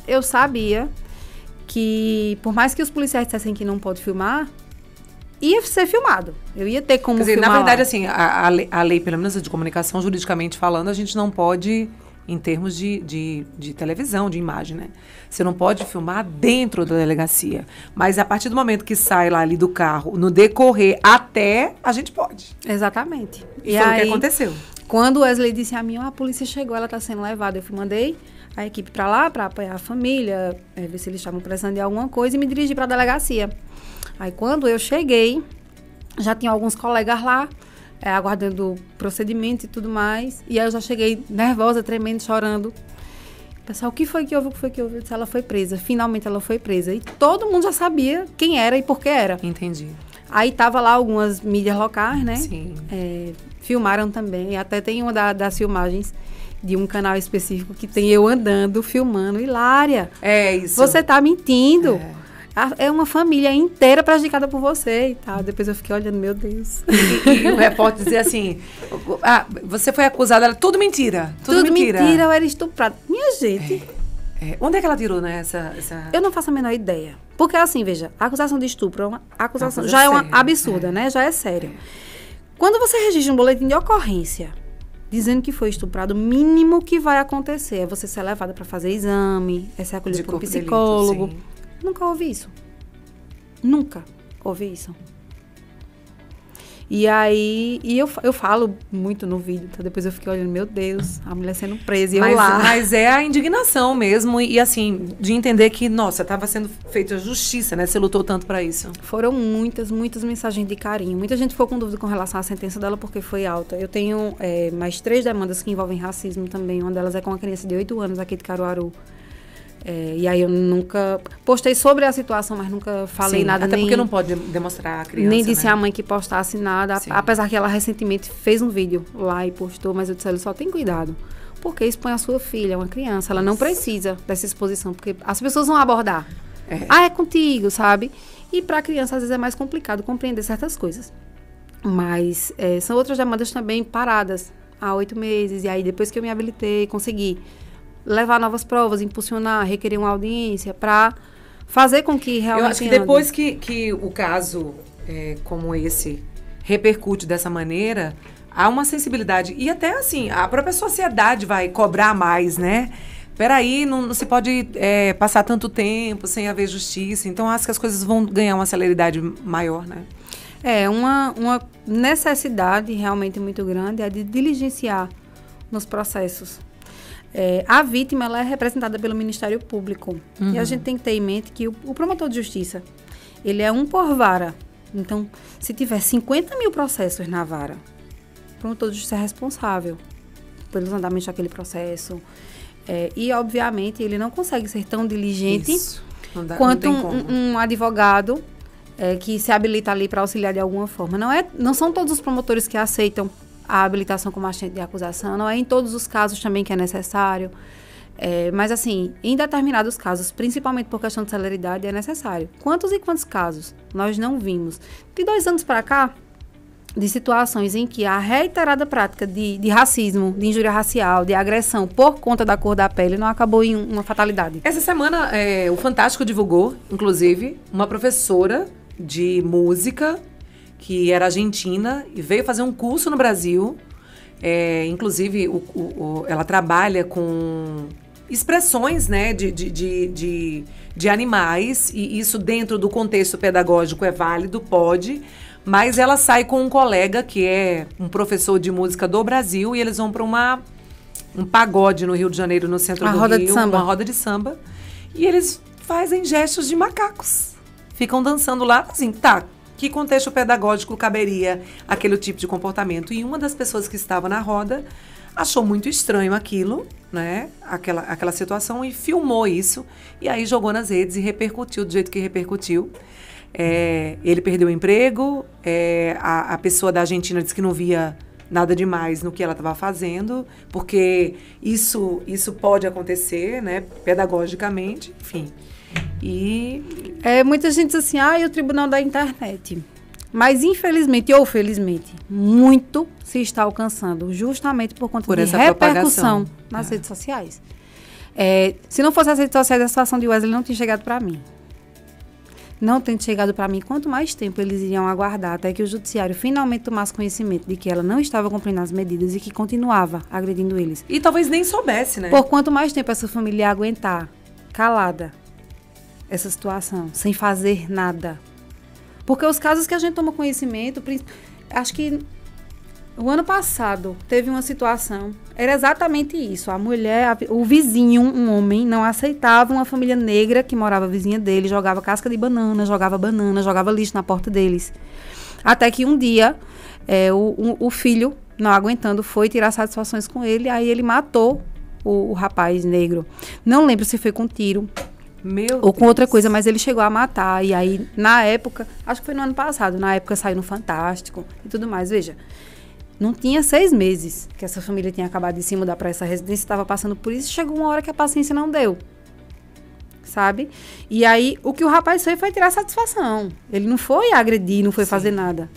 eu sabia que, por mais que os policiais dissessem que não pode filmar, ia ser filmado. Eu ia ter como filmar. Na verdade, assim, a lei, pelo menos de comunicação, juridicamente falando, a gente não pode, em termos de televisão, de imagem, né? Você não pode filmar dentro da delegacia. Mas a partir do momento que sai lá ali do carro, no decorrer até, a gente pode. Exatamente. E foi o que aconteceu. Quando o Wesley disse a mim, a polícia chegou, ela está sendo levada. Eu mandei a equipe para lá, para apoiar a família, ver se eles estavam precisando de alguma coisa e me dirigi para a delegacia. Aí, quando eu cheguei, já tinha alguns colegas lá, aguardando o procedimento e tudo mais. E aí, eu já cheguei nervosa, tremendo, chorando. Pessoal, o que foi que houve? Eu disse, ela foi presa. Finalmente, ela foi presa. E todo mundo já sabia quem era e por que era. Entendi. Aí, tava lá algumas mídias locais, né? Sim. Filmaram também. Até tem uma das filmagens de um canal específico que tem eu andando, filmando. Hilária. É isso. Você tá mentindo. É uma família inteira prejudicada por você e tal. Depois eu fiquei olhando, meu Deus. E o repórter dizia assim, você foi acusada, tudo mentira. Tudo mentira, eu era estuprada. Minha gente. Onde é que ela tirou, né, essa... Eu não faço a menor ideia. Porque assim, veja, a acusação de estupro é uma acusação, já é uma absurda, né? Já é séria. Quando você registra um boletim de ocorrência dizendo que foi estuprado, o mínimo que vai acontecer é você ser levada para fazer exame, é ser acolhido por um psicólogo. Delito, nunca ouvi isso. Nunca ouvi isso. E aí, eu falo muito no vídeo, então depois eu fiquei olhando, meu Deus, a mulher sendo presa e eu lá. Mas é a indignação mesmo, e assim, de entender que, nossa, estava sendo feita justiça, né? Você lutou tanto para isso. Foram muitas mensagens de carinho. Muita gente ficou com dúvida com relação à sentença dela porque foi alta. Eu tenho mais 3 demandas que envolvem racismo também. Uma delas é com uma criança de 8 anos aqui de Caruaru. E aí eu nunca postei sobre a situação, mas nunca falei nada. Até porque não pode demonstrar a criança, nem disse né? à mãe que postasse nada. Apesar que ela recentemente fez um vídeo lá e postou, mas eu disse, olha, só tem cuidado. Porque expõe a sua filha, uma criança. Ela não precisa dessa exposição, porque as pessoas vão abordar. É contigo, sabe? E para a criança, às vezes, é mais complicado compreender certas coisas. Mas são outras demandas também paradas há 8 meses. E aí, depois que eu me habilitei, consegui levar novas provas, impulsionar, requerer uma audiência para fazer com que realmente... Eu acho que depois que o caso como esse repercute dessa maneira, há uma sensibilidade. E até assim, a própria sociedade vai cobrar mais, né? Peraí, não se pode passar tanto tempo sem haver justiça. Então, acho que as coisas vão ganhar uma celeridade maior, né? Uma necessidade realmente muito grande é de diligenciar nos processos. A vítima, ela é representada pelo Ministério Público. Uhum. E a gente tem que ter em mente que o promotor de justiça, ele é um por vara. Então, se tiver 50 mil processos na vara, o promotor de justiça é responsável pelos andamentos daquele processo. E, obviamente, ele não consegue ser tão diligente quanto um advogado que se habilita ali para auxiliar de alguma forma. Não são todos os promotores que aceitam a habilitação como agente de acusação, não é em todos os casos também que é necessário. Mas, assim, em determinados casos, principalmente por questão de celeridade, é necessário. Quantos e quantos casos nós não vimos? De 2 anos para cá, de situações em que a reiterada prática de racismo, de injúria racial, de agressão por conta da cor da pele não acabou em uma fatalidade. Essa semana, o Fantástico divulgou, inclusive, uma professora de música que era argentina e veio fazer um curso no Brasil. Inclusive, ela trabalha com expressões, né, de animais, e isso dentro do contexto pedagógico é válido, pode, mas ela sai com um colega que é um professor de música do Brasil e eles vão para um pagode no Rio de Janeiro, no centro do Rio, uma roda de samba, e eles fazem gestos de macacos, ficam dançando lá, assim, que contexto pedagógico caberia aquele tipo de comportamento? E uma das pessoas que estava na roda achou muito estranho aquilo, né? Aquela situação, e filmou isso. E aí jogou nas redes e repercutiu do jeito que repercutiu. Ele perdeu o emprego, a pessoa da Argentina disse que não via nada demais no que ela estava fazendo, porque isso pode acontecer, né? Pedagogicamente, enfim. Muita gente diz assim, o tribunal da internet. Mas, infelizmente ou felizmente, muito se está alcançando justamente por conta de repercussão nas redes sociais. Se não fosse as redes sociais, a situação de Wesley não tinha chegado para mim. Não tendo chegado para mim, quanto mais tempo eles iriam aguardar até que o judiciário finalmente tomasse conhecimento de que ela não estava cumprindo as medidas e que continuava agredindo eles. E talvez nem soubesse, né? Por quanto mais tempo essa família ia aguentar, calada, essa situação, sem fazer nada. Porque os casos que a gente toma conhecimento, acho que o ano passado teve uma situação, era exatamente isso. A mulher, o vizinho, um homem, não aceitava uma família negra que morava vizinha dele, jogava casca de banana, jogava lixo na porta deles. Até que um dia, o filho, não aguentando, foi tirar satisfações com ele, aí ele matou o rapaz negro. Não lembro se foi com tiro, ou com outra coisa, mas ele chegou a matar. E aí, na época, acho que foi no ano passado, na época saiu no Fantástico e tudo mais. Veja, não tinha 6 meses que essa família tinha acabado de se mudar para essa residência, estava passando por isso, chegou uma hora que a paciência não deu. sabe? E aí, o que o rapaz fez foi tirar satisfação. Ele não foi agredir, não foi Sim. fazer nada.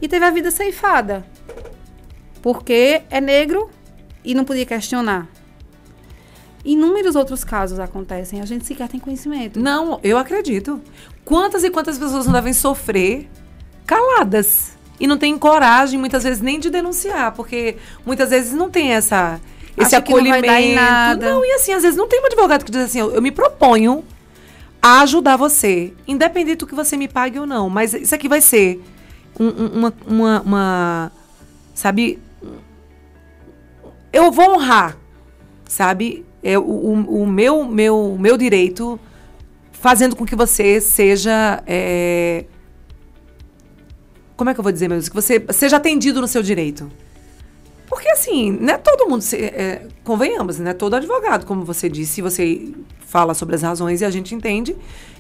E teve a vida ceifada. Porque é negro e não podia questionar. Inúmeros outros casos acontecem, a gente sequer tem conhecimento. Não, eu acredito. Quantas e quantas pessoas não devem sofrer caladas e não têm coragem, muitas vezes, nem de denunciar, porque muitas vezes não tem esse Acha que não vai acolhimento. dar em nada. Não, e assim, às vezes não tem um advogado que diz assim, eu me proponho a ajudar você, independente do que você me pague ou não, mas isso aqui vai ser sabe, eu vou honrar, sabe, o meu direito, fazendo com que você seja, como é que eu vou dizer, meu Deus, que você seja atendido no seu direito. Porque, assim, não é todo mundo, convenhamos, não é todo advogado, como você disse, você fala sobre as razões e a gente entende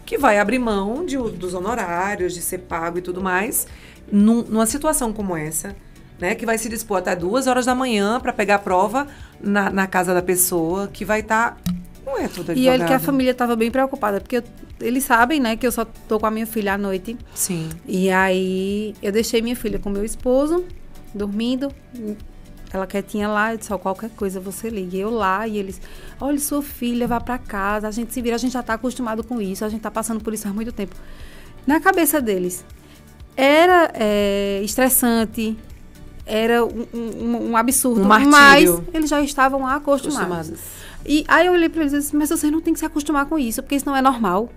que vai abrir mão dos honorários, de ser pago e tudo mais, numa situação como essa, né, que vai se dispor até 2 horas da manhã para pegar a prova na casa da pessoa, que vai estar... Não é todo advogado. E ele que a família estava bem preocupada, porque eles sabem, né, que eu só tô com a minha filha à noite. Sim. E aí, eu deixei minha filha com meu esposo, dormindo, ela quietinha lá, eu disse, ó, qualquer coisa você liga. Eu lá, e eles, olha, sua filha, vá pra casa, a gente se vira, a gente já tá acostumado com isso, a gente tá passando por isso há muito tempo. Na cabeça deles, era estressante, era um absurdo, martírio. mas eles já estavam acostumados. E aí eu olhei pra eles e disse, mas vocês não tem que se acostumar com isso, porque isso não é normal.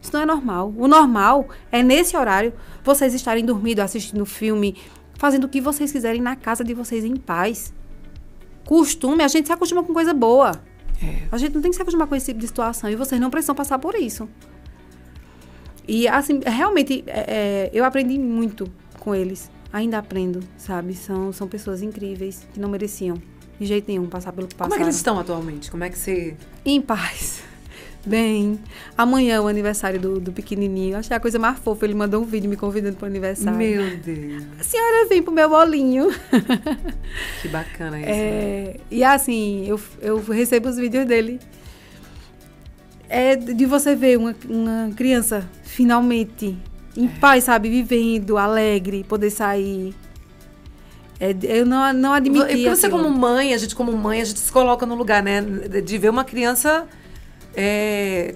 Isso não é normal. O normal é, nesse horário, vocês estarem dormindo, assistindo filme, fazendo o que vocês quiserem na casa de vocês em paz. Costume, a gente se acostuma com coisa boa. A gente não tem que se acostumar com esse tipo de situação. E vocês não precisam passar por isso. E, assim, realmente, eu aprendi muito com eles. Ainda aprendo, sabe? São pessoas incríveis que não mereciam, de jeito nenhum, passar pelo que passaram. Como é que eles estão atualmente? Como é que você... Em paz. Bem, amanhã é o aniversário do pequenininho. Achei a coisa mais fofa. Ele mandou um vídeo me convidando para o aniversário. Meu Deus. A senhora vem pro meu bolinho. Que bacana isso. Né? E assim, eu recebo os vídeos dele. É de você ver uma criança finalmente em paz, sabe? Vivendo, alegre, poder sair. Eu não admitia. Porque você como mãe, a gente se coloca no lugar, né? De ver uma criança...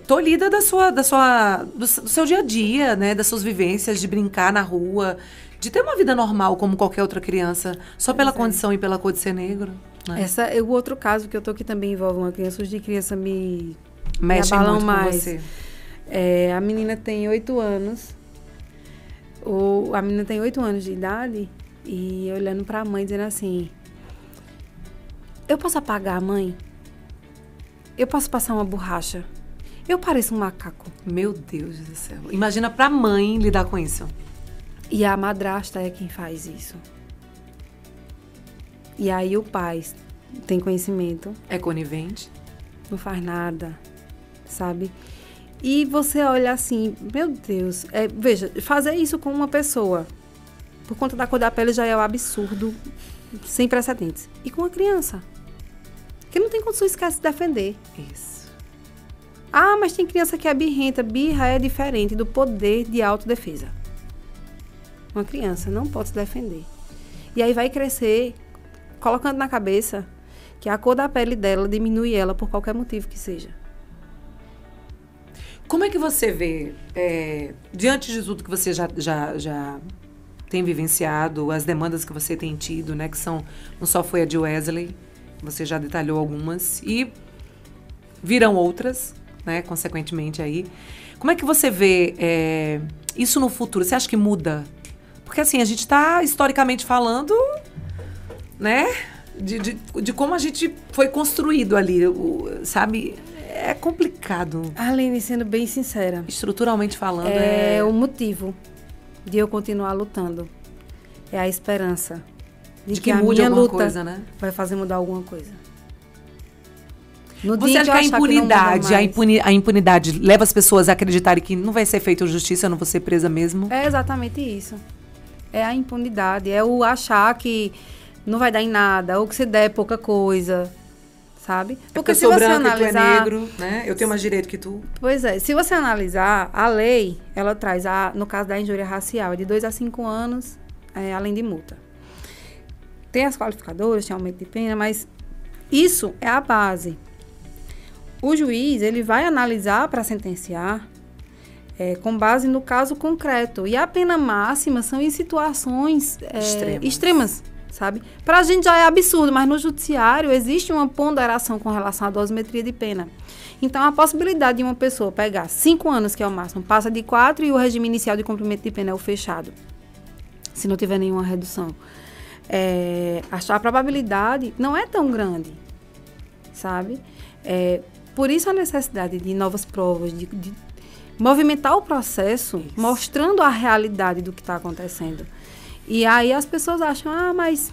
tolhida do seu dia a dia, né? Das suas vivências, de brincar na rua, de ter uma vida normal como qualquer outra criança, só pela condição e pela cor de ser negro. Né? O outro caso que eu tô aqui também envolve uma criança. Os de criança me abalam muito mais. Com você. A menina tem 8 anos. A menina tem 8 anos de idade e olhando pra mãe dizendo assim: eu posso apagar a mãe? Eu posso passar uma borracha? Eu pareço um macaco. Meu Deus do céu. Imagina pra mãe lidar com isso. E a madrasta é quem faz isso. E aí o pai tem conhecimento. É conivente. Não faz nada, sabe? E você olha assim, meu Deus. Veja, fazer isso com uma pessoa, por conta da cor da pele, já é um absurdo, sem precedentes. E com uma criança, que não tem condições sequer de se defender. Isso. Ah, mas tem criança que é birrenta. Birra é diferente do poder de autodefesa. Uma criança não pode se defender. E aí vai crescer colocando na cabeça que a cor da pele dela diminui ela por qualquer motivo que seja. Como é que você vê, diante de tudo que você já tem vivenciado, as demandas que você tem tido, né, que não só foi a de Wesley, você já detalhou algumas e virão outras, né, consequentemente aí. Como é que você vê isso no futuro? Você acha que muda? Porque assim, a gente está historicamente falando, né, de como a gente foi construído ali, sabe? É complicado. Aline, sendo bem sincera, estruturalmente falando, o motivo de eu continuar lutando. É a esperança de que a mude minha alguma luta coisa, né? vai fazer mudar alguma coisa. Você acha que a impunidade leva as pessoas a acreditarem que não vai ser feita justiça, eu não vou ser presa mesmo? É exatamente isso. É a impunidade, é o achar que não vai dar em nada, ou que se der pouca coisa, sabe? Porque se você analisar, e tu é negro, né? Eu tenho mais direito que tu. Pois é, se você analisar, a lei, ela traz, no caso da injúria racial, de 2 a 5 anos, além de multa. Tem as qualificadoras, tem aumento de pena, mas isso é a base. O juiz, ele vai analisar para sentenciar com base no caso concreto. E a pena máxima são em situações extremas, sabe? Para a gente já é absurdo, mas no judiciário existe uma ponderação com relação à dosimetria de pena. Então, a possibilidade de uma pessoa pegar 5 anos, que é o máximo, passa de 4 e o regime inicial de cumprimento de pena é o fechado, se não tiver nenhuma redução. A probabilidade não é tão grande, sabe? Por isso a necessidade de novas provas, de movimentar o processo, mostrando a realidade do que está acontecendo. E aí as pessoas acham, mas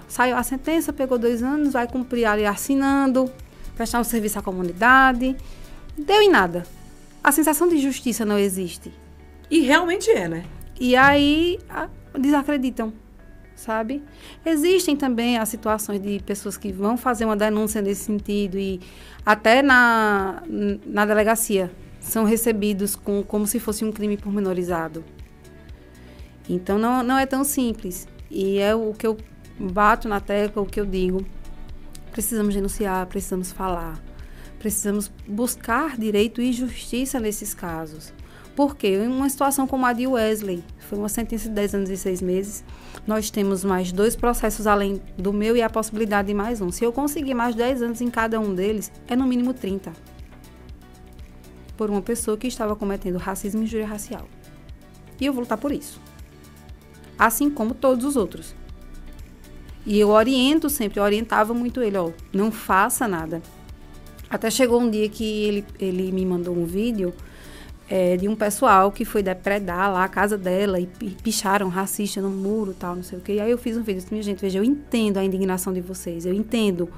saiu a sentença, pegou 2 anos, vai cumprir ali assinando, prestar um serviço à comunidade. Deu em nada. A sensação de justiça não existe. E realmente né? E aí desacreditam, sabe? Existem também as situações de pessoas que vão fazer uma denúncia nesse sentido e até na delegacia são recebidos como se fosse um crime pormenorizado. Então, não é tão simples. E é o que eu bato na tecla, o que eu digo. Precisamos denunciar, precisamos falar. Precisamos buscar direito e justiça nesses casos. Porque em uma situação como a de Wesley, foi uma sentença de 10 anos e 6 meses, nós temos mais 2 processos além do meu e a possibilidade de mais um. Se eu conseguir mais 10 anos em cada um deles, é no mínimo 30. Por uma pessoa que estava cometendo racismo e injúria racial. E eu vou lutar por isso. Assim como todos os outros. E eu orientava muito ele, não faça nada. Até chegou um dia que ele me mandou um vídeo de um pessoal que foi depredar lá a casa dela e picharam racista no muro e tal, não sei o quê. E aí eu fiz um vídeo, minha gente, veja, eu entendo a indignação de vocês, eu entendo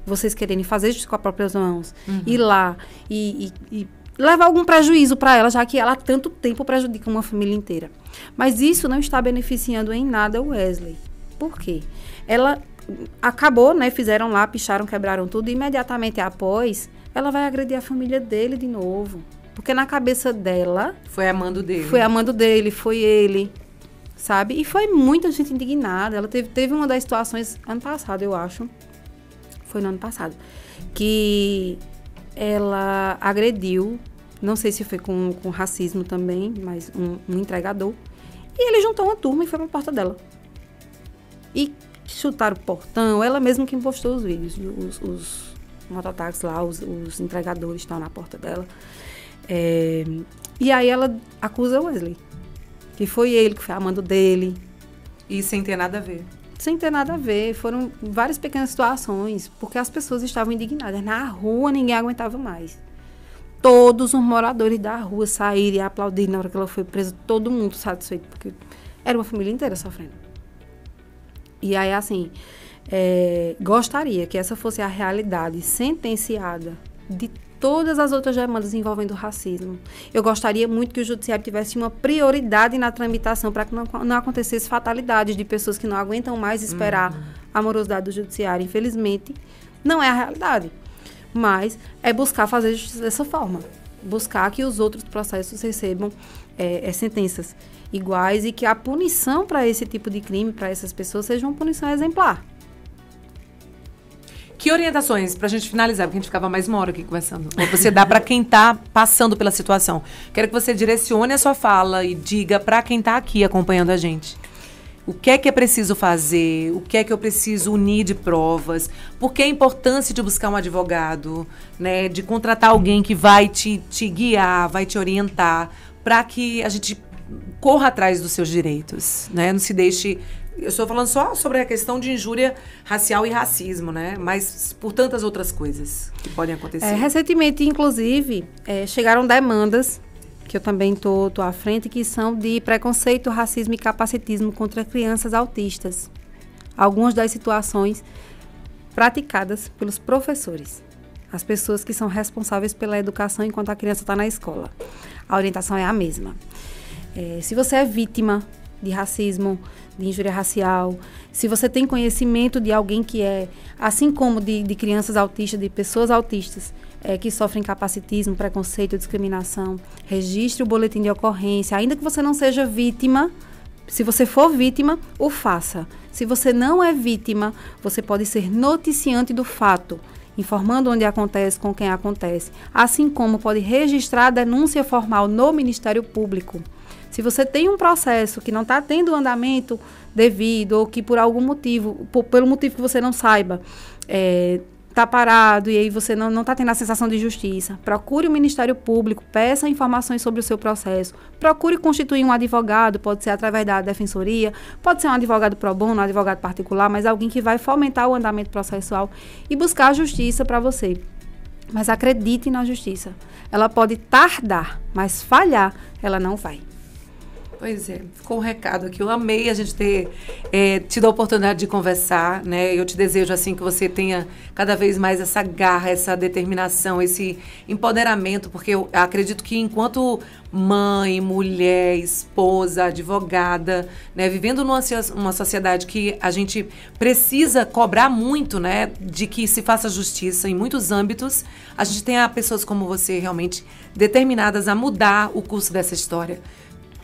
vocês quererem fazer isso com as próprias mãos, ir lá e levar algum prejuízo para ela, já que ela há tanto tempo prejudica uma família inteira. Mas isso não está beneficiando em nada o Wesley. Por quê? Ela acabou, fizeram lá, picharam, quebraram tudo, e imediatamente após, ela vai agredir a família dele de novo. Porque na cabeça dela... Foi amando dele. Foi ele, sabe? E foi muita gente indignada. Ela teve uma das situações, ano passado, eu acho, foi no ano passado, que ela agrediu, não sei se foi com racismo também, mas um entregador. E ele juntou uma turma e foi pra porta dela. E chutaram o portão, ela mesma que postou os vídeos, os mototáxis lá, os entregadores estão na porta dela. E aí ela acusa o Wesley, que foi ele, que foi amando dele. E sem ter nada a ver. Sem ter nada a ver, foram várias pequenas situações, porque as pessoas estavam indignadas. Na rua ninguém aguentava mais. Todos os moradores da rua saíram e aplaudiram na hora que ela foi presa, todo mundo satisfeito, porque era uma família inteira sofrendo. E aí, assim, gostaria que essa fosse a realidade sentenciada de todas as outras demandas envolvendo o racismo. Eu gostaria muito que o judiciário tivesse uma prioridade na tramitação para que não acontecesse fatalidades de pessoas que não aguentam mais esperar a morosidade do judiciário. Infelizmente, não é a realidade. Mas é buscar fazer justiça dessa forma. Buscar que os outros processos recebam sentenças iguais e que a punição para esse tipo de crime, para essas pessoas, seja uma punição exemplar. Que orientações, pra gente finalizar, porque a gente ficava mais uma hora aqui conversando, você dá para quem tá passando pela situação? Quero que você direcione a sua fala e diga para quem tá aqui acompanhando a gente. O que é preciso fazer? O que é que eu preciso unir de provas? Por que a importância de buscar um advogado, né? De contratar alguém que vai te guiar, vai te orientar, para que a gente corra atrás dos seus direitos, né? Não se deixe... Eu estou falando só sobre a questão de injúria racial e racismo, né? Mas por tantas outras coisas que podem acontecer. Recentemente, inclusive, chegaram demandas, que eu também tô à frente, que são de preconceito, racismo e capacitismo contra crianças autistas. Algumas das situações praticadas pelos professores, as pessoas que são responsáveis pela educação enquanto a criança está na escola. A orientação é a mesma. Se você é vítima de racismo, de injúria racial, se você tem conhecimento de alguém que é, assim como de crianças autistas, de pessoas autistas, que sofrem capacitismo, preconceito, discriminação, registre o boletim de ocorrência, ainda que você não seja vítima. Se você for vítima, o faça. Se você não é vítima, você pode ser noticiante do fato, informando onde acontece, com quem acontece, assim como pode registrar a denúncia formal no Ministério Público. Se você tem um processo que não está tendo andamento devido, ou que por algum motivo, pelo motivo que você não saiba, está parado e aí você não está tendo a sensação de justiça, procure o Ministério Público, peça informações sobre o seu processo, procure constituir um advogado, pode ser através da defensoria, pode ser um advogado pro bono, um advogado particular, mas alguém que vai fomentar o andamento processual e buscar a justiça para você. Mas acredite na justiça. Ela pode tardar, mas falhar, ela não vai. Pois é, ficou um recado aqui. Eu amei a gente ter tido a oportunidade de conversar, né? Eu te desejo, assim, que você tenha cada vez mais essa garra, essa determinação, esse empoderamento, porque eu acredito que enquanto mãe, mulher, esposa, advogada, né? Vivendo numa sociedade que a gente precisa cobrar muito, né? De que se faça justiça em muitos âmbitos, a gente tenha pessoas como você realmente determinadas a mudar o curso dessa história.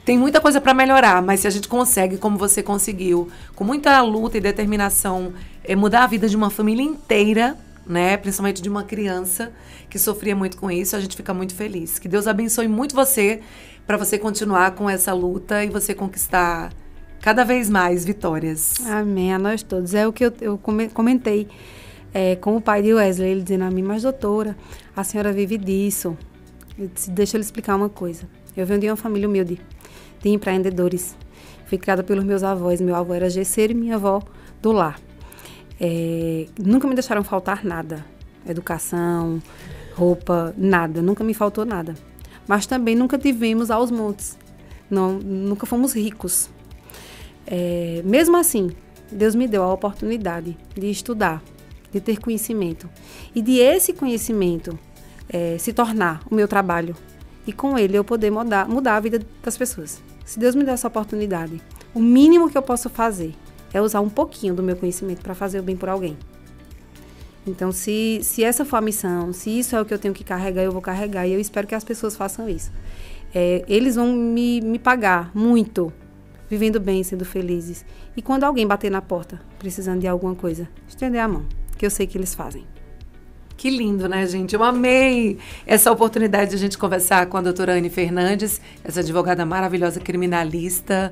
Tem muita coisa para melhorar, mas se a gente consegue, como você conseguiu, com muita luta e determinação, mudar a vida de uma família inteira, né? Principalmente de uma criança que sofria muito com isso, a gente fica muito feliz. Que Deus abençoe muito você, para você continuar com essa luta e você conquistar cada vez mais vitórias. Amém, a nós todos. É o que eu comentei com o pai de Wesley, ele dizendo a mim, mas doutora, a senhora vive disso. Eu disse, deixa eu lhe explicar uma coisa. Eu venho de uma família humilde, de empreendedores. Fui criada pelos meus avós. Meu avô era gesseiro e minha avó do lar. Nunca me deixaram faltar nada. Educação, roupa, nada. Nunca me faltou nada. Mas também nunca tivemos aos montes. Nunca fomos ricos. Mesmo assim, Deus me deu a oportunidade de estudar, de ter conhecimento. E de esse conhecimento se tornar o meu trabalho. E com ele eu poder mudar a vida das pessoas. Se Deus me der essa oportunidade, o mínimo que eu posso fazer é usar um pouquinho do meu conhecimento para fazer o bem por alguém. Então, se essa for a missão, se isso é o que eu tenho que carregar, eu vou carregar. E eu espero que as pessoas façam isso. Eles vão me pagar muito, vivendo bem, sendo felizes. E quando alguém bater na porta, precisando de alguma coisa, estender a mão, que eu sei que eles fazem. Que lindo, né, gente? Eu amei essa oportunidade de a gente conversar com a doutora Anne Fernandes, essa advogada maravilhosa, criminalista,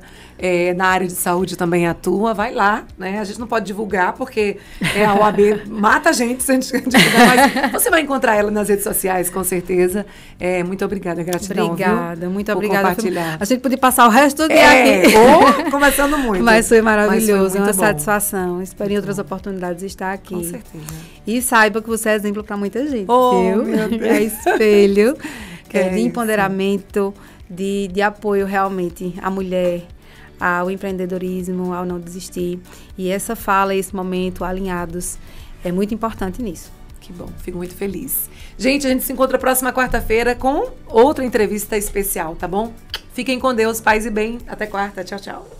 na área de saúde também atua. Vai lá, né? A gente não pode divulgar, porque a OAB mata a gente se a gente divulgar, mas você vai encontrar ela nas redes sociais, com certeza. Muito obrigada, gratidão, obrigada, viu? Muito obrigada. Compartilhar. A gente podia passar o resto do dia aqui. Ou conversando muito. Mas foi maravilhoso, uma bom. Satisfação. Espero em outras oportunidades estar aqui. Com certeza. E saiba que você é exemplo para muita gente, viu? Meu Deus. É espelho de empoderamento, de apoio realmente à mulher, ao empreendedorismo, ao não desistir. E essa fala, esse momento, alinhados, é muito importante nisso. Que bom, fico muito feliz. Gente, a gente se encontra próxima quarta-feira com outra entrevista especial, tá bom? Fiquem com Deus, paz e bem. Até quarta. Tchau, tchau.